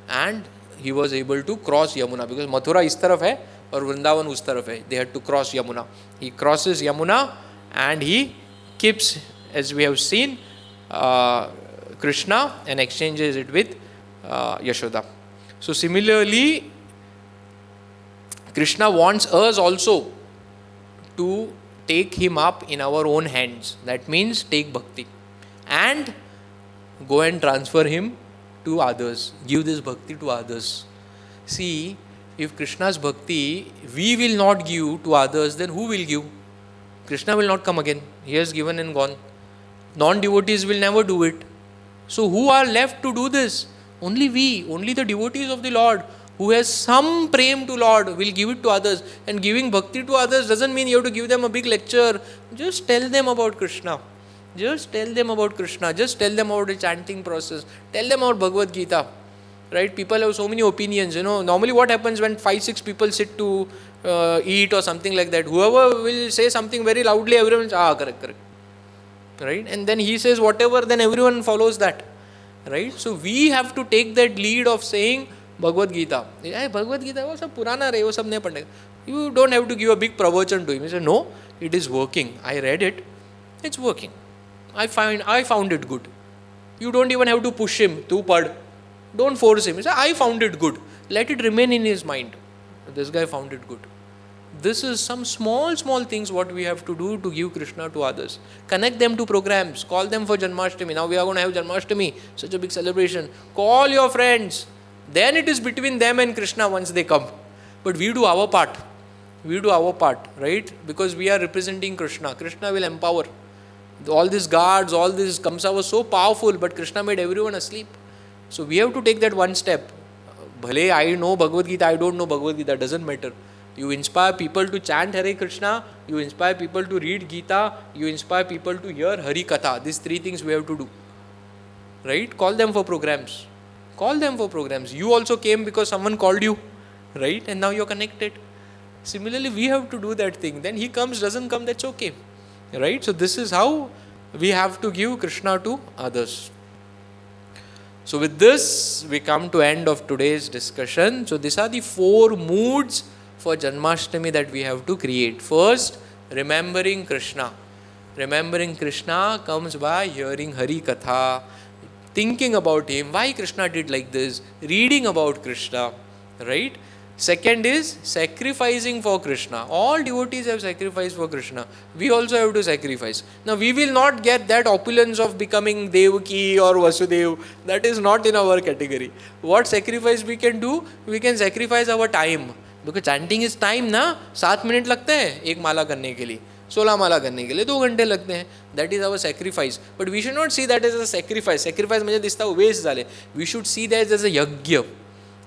and he was able to cross Yamuna because Mathura इस तरफ है और वृंदावन उस तरफ है. They had to cross Yamuna. He crosses Yamuna and he keeps, as we have seen, Krishna and exchanges it with Yashoda. So similarly, Krishna wants us also to take him up in our own hands. That means take bhakti and go and transfer him to others. Give this bhakti to others. See, if Krishna's bhakti we will not give to others, then who will give? Krishna will not come again. He has given and gone. Non-devotees will never do it. So who are left to do this? Only we, only the devotees of the Lord who has some prem to Lord will give it to others. And giving bhakti to others doesn't mean you have to give them a big lecture. Just tell them about Krishna. Just tell them about Krishna. Just tell them about the chanting process. Tell them about Bhagavad Gita. Right? People have so many opinions. Normally what happens when 5-6 people sit to eat or something like that? Whoever will say something very loudly, everyone says, correct. Right? And then he says whatever, then everyone follows that. Right? So we have to take that lead of saying Bhagavad Gita. Bhagavad Gita, वो सब पुराना रहे, वो सब नहीं पढ़ने. You don't have to give a big pravachan to him. You say, no, it is working. I read it. It's working. I found it good. You don't even have to push him to pad. Don't force him. You say, I found it good. Let it remain in his mind. This guy found it good. This is some small things what we have to do to give Krishna to others. Connect them to programs. Call them for Janmashtami. Now we are going to have Janmashtami. Such a big celebration. Call your friends. Then it is between them and Krishna once they come. But we do our part. We do our part. Right? Because we are representing Krishna. Krishna will empower. All these guards, all these Kamsa was so powerful, but Krishna made everyone asleep. So we have to take that one step. Bhale, I know Bhagavad Gita, I don't know Bhagavad Gita, doesn't matter. You inspire people to chant Hare Krishna, you inspire people to read Gita, you inspire people to hear Hari Katha. These 3 things we have to do. Right? Call them for programs. Call them for programs. You also came because someone called you, right? And now you're connected. Similarly, we have to do that thing. Then he comes, doesn't come, that's okay, right? So this is how we have to give Krishna to others. So with this, we come to end of today's discussion. So these are the 4 moods for Janmashtami that we have to create. First, remembering Krishna. Remembering Krishna comes by hearing Hari Katha, thinking about him, why Krishna did like this, reading about Krishna, right? Second is sacrificing for Krishna. All devotees have sacrificed for Krishna. We also have to sacrifice. Now we will not get that opulence of becoming Devaki or Vasudev. That is not in our category. What sacrifice we can do? We can sacrifice our time. Because chanting is time ना. 7 minute लगते हैं एक माला करने के लिए, 16 माला करने के लिए 2 घंटे लगते हैं. That is our sacrifice. But we should not see that as a sacrifice. Sacrifice म्हणजे दिसता waste झाले. We should see that as a yajna.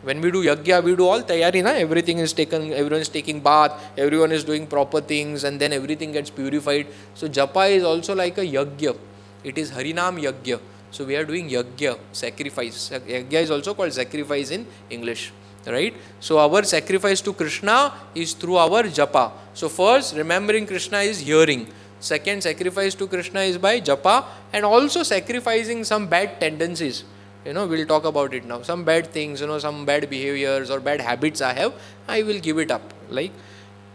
When we do yajna, we do all tayari, na? Everything is taken, everyone is taking bath, everyone is doing proper things, and then everything gets purified. So japa is also like a yajna. It is Harinam yajna. So we are doing yajna, sacrifice. Yajna is also called sacrifice in English, right? So our sacrifice to Krishna is through our japa. So first, remembering Krishna is hearing. Second, sacrifice to Krishna is by japa, and also sacrificing some bad tendencies. We'll talk about it now. Some bad things, some bad behaviors or bad habits I have, I will give it up. Like,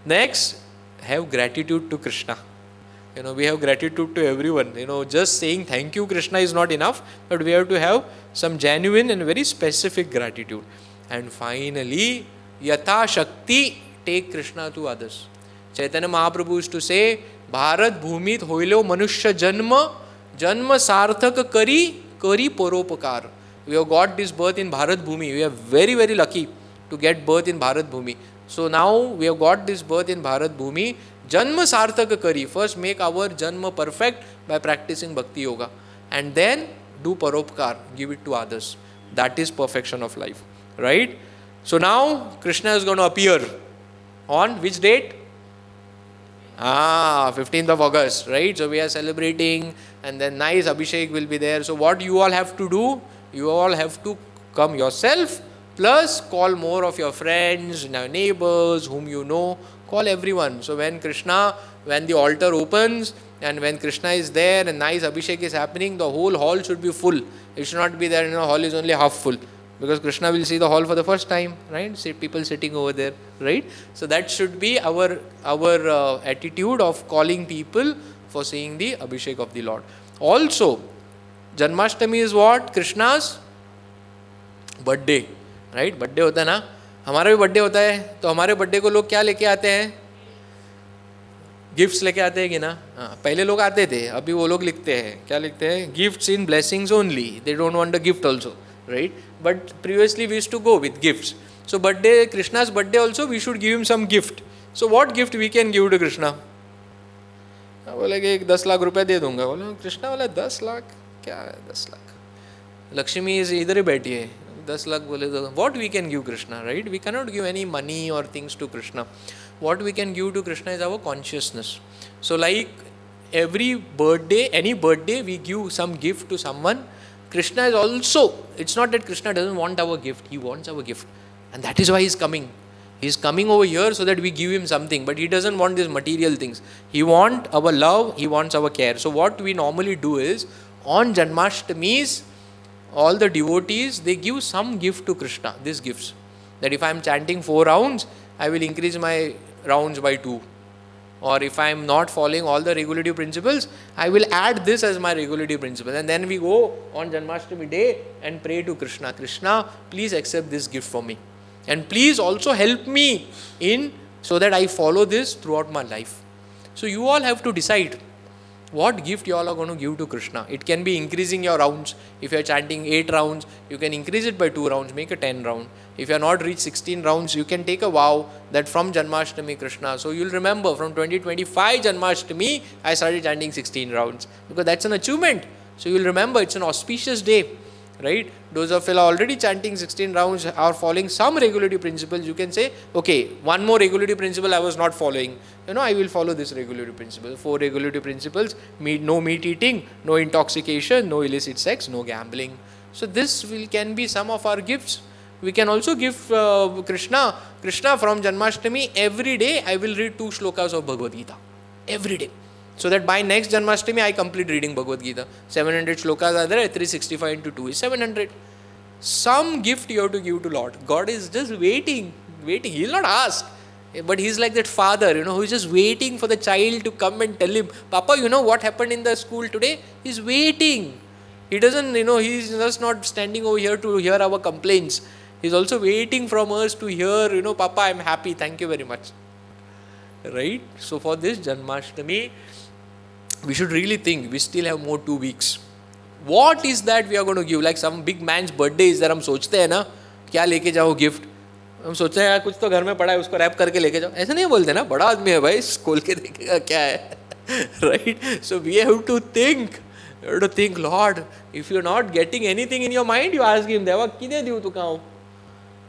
next, have gratitude to Krishna. We have gratitude to everyone. Just saying thank you Krishna is not enough, but we have to have some genuine and very specific gratitude. And finally, Yatha Shakti, take Krishna to others. Chaitanya Mahaprabhu used to say, Bharat Bhumit hoilo Manushya Janma, Janma Sarthak Kari, Kari Paropakar. We have got this birth in Bharat Bhumi. We are very, very lucky to get birth in Bharat Bhumi. So now we have got this birth in Bharat Bhumi. Janma Sarthaka Kari. First make our Janma perfect by practicing Bhakti Yoga. And then do Paropkar. Give it to others. That is perfection of life. Right? So now Krishna is going to appear on which date? 15th of August. Right? So we are celebrating, and then nice Abhishek will be there. So what you all have to do? You all have to come yourself, plus call more of your friends, neighbors, whom you know. Call everyone. So when the altar opens and when Krishna is there and nice Abhishek is happening, the whole hall should be full. It should not be there, hall is only half full. Because Krishna will see the hall for the first time, right? See people sitting over there, right? So that should be our attitude of calling people for seeing the Abhishek of the Lord. Also, Janmashtami is what? Krishna's birthday, right? Birthday होता है ना, हमारा भी birthday होता है, तो हमारे birthday को लोग क्या लेके आते हैं? Gifts लेके आते हैं कि ना? पहले लोग आते थे, अभी वो लोग लिखते हैं, क्या लिखते हैं? Gifts in blessings only. They don't want a gift also, right? But previously we used to go with gifts. So birthday, Krishna's birthday also, we should give him some gift. So what gift we can give to Krishna? बोले कि 10 लाख रुपए दे दूंगा. बोले कृष्णा बोला 10 लाख क्या है 10 lakh? Lakshmi is इधर ही बैठी है, 10 लाख बोले तो what we can give Krishna, right? We cannot give any money or things to Krishna. What we can give to Krishna is our consciousness. So like every birthday, any birthday, we give some gift to someone. Krishna is also, it's not that Krishna doesn't want our gift, he wants our gift. And that is why he's coming. He's coming over here so that we give him something, but he doesn't want these material things. He wants our love, he wants our care. So what we normally do is, on Janmashtamis, all the devotees, they give some gift to Krishna, these gifts. That if I am chanting 4 rounds, I will increase my rounds by 2. Or if I am not following all the regulative principles, I will add this as my regulative principle. And then we go on Janmashtami day and pray to Krishna. Krishna, please accept this gift for me. And please also help me so that I follow this throughout my life. So you all have to decide what gift you all are going to give to Krishna. It can be increasing your rounds. If you are chanting 8 rounds, you can increase it by 2 rounds, make a 10 round. If you are not reached 16 rounds, you can take a vow that from Janmashtami Krishna. So you'll remember from 2025 Janmashtami, I started chanting 16 rounds. Because that's an achievement. So you'll remember it's an auspicious day. Right? Those of you are already chanting 16 rounds, are following some regulative principles, you can say, okay, one more regulative principle I was not following. I will follow this regulative principle. 4 regulative principles: no meat eating, no intoxication, no illicit sex, no gambling. So this can be some of our gifts. We can also give Krishna from Janmashtami, every day I will read 2 shlokas of Bhagavad Gita. Every day. So that by next Janmashtami I complete reading Bhagavad Gita. 700 shlokas are there, 365 into 2 is 700. Some gift you have to give to Lord. God is just waiting. He will not ask. But he's like that father, who is just waiting for the child to come and tell him, Papa, what happened in the school today? He's waiting. He doesn't, he's just not standing over here to hear our complaints. He's also waiting from us to hear, Papa, I'm happy. Thank you very much. Right? So for this Janmashtami, we should really think, we still have more 2 weeks. What is that we are going to give? Like some big man's birthday is there, हम सोचते हैं ना, क्या लेके जाओ gift? हम सोचते हैं यार कुछ तो घर में पड़ा है, उसको रैप करके लेके जाओ. ऐसा नहीं बोलते ना, बड़ा आदमी है भाई, खोल के देखेगा क्या है. Right? So we have to think. You have to think, Lord, if you're not getting anything in your mind, you ask him, Deva, किने दियो तू कहाँ?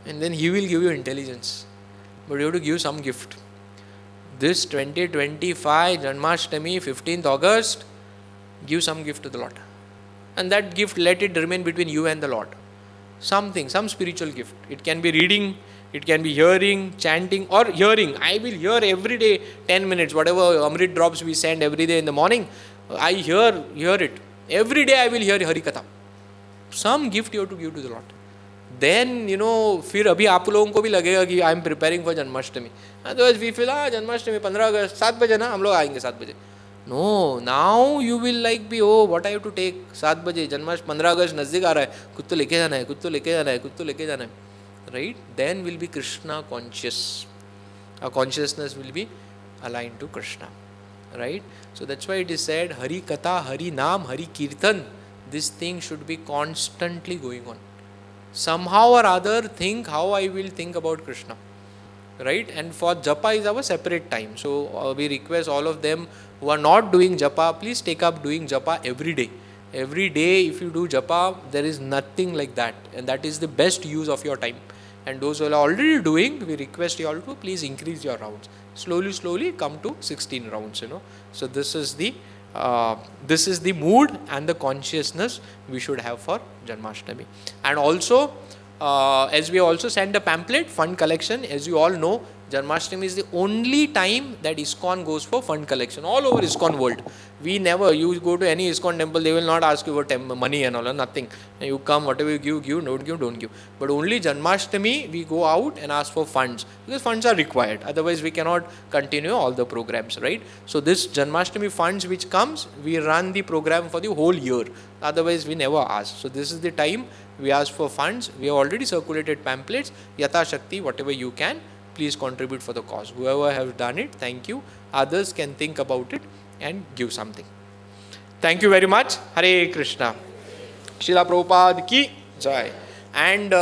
And then he will give you intelligence. But you have to give some gift. This 2025 Janmashtami, 15th August, give some gift to the Lord. And that gift, let it remain between you and the Lord. Something, some spiritual gift. It can be reading, it can be hearing, chanting, or hearing. I will hear every day 10 minutes, whatever Amrit drops we send every day in the morning. I hear it. Every day I will hear Hari Katha. Some gift you have to give to the Lord. Then, फिर अभी आप लोगों को भी लगेगा कि I am preparing for Janmashtami. Otherwise we feel Janmashtami 15 अगस्त 7 बजे ना, हम लोग आएंगे 7 बजे. No, now you will like be, what I have to take, 7 बजे, जन्माष्टमी 15 अगस्त नजदीक आ रहा है, कुछ तो लेके जाना है, कुछ तो लेके जाना है, कुछ तो लेके जाना है. Right? Then will be Krishna conscious. Our consciousness will be aligned to Krishna. Right? So that's why it is said, Hari Katha, Hari Naam, Hari Kirtan. This thing should be constantly going on. Somehow or other, think how I will think about Krishna. Right? And for Japa is our separate time. So we request all of them who are not doing Japa, please take up doing Japa every day. Every day if you do Japa, there is nothing like that. And that is the best use of your time. And those who are already doing, we request you all to please increase your rounds. Slowly come to 16 rounds, So this is the mood and the consciousness we should have for Janmashtami. And also, as we also send a pamphlet, fund collection, as you all know, Janmashtami is the only time that ISKCON goes for fund collection, all over ISKCON world. You go to any ISKCON temple, they will not ask you for money and all, nothing. You come, whatever you give, don't give. But only Janmashtami, we go out and ask for funds, because funds are required. Otherwise, we cannot continue all the programs, right? So this Janmashtami funds which comes, we run the program for the whole year. Otherwise, we never ask. So this is the time we ask for funds. We have already circulated pamphlets. Yatha Shakti, whatever you can, please contribute for the cause. Whoever has done it, thank you. Others can think about it and give something. Thank you very much. Hare Krishna. Srila Prabhupada ki jai. And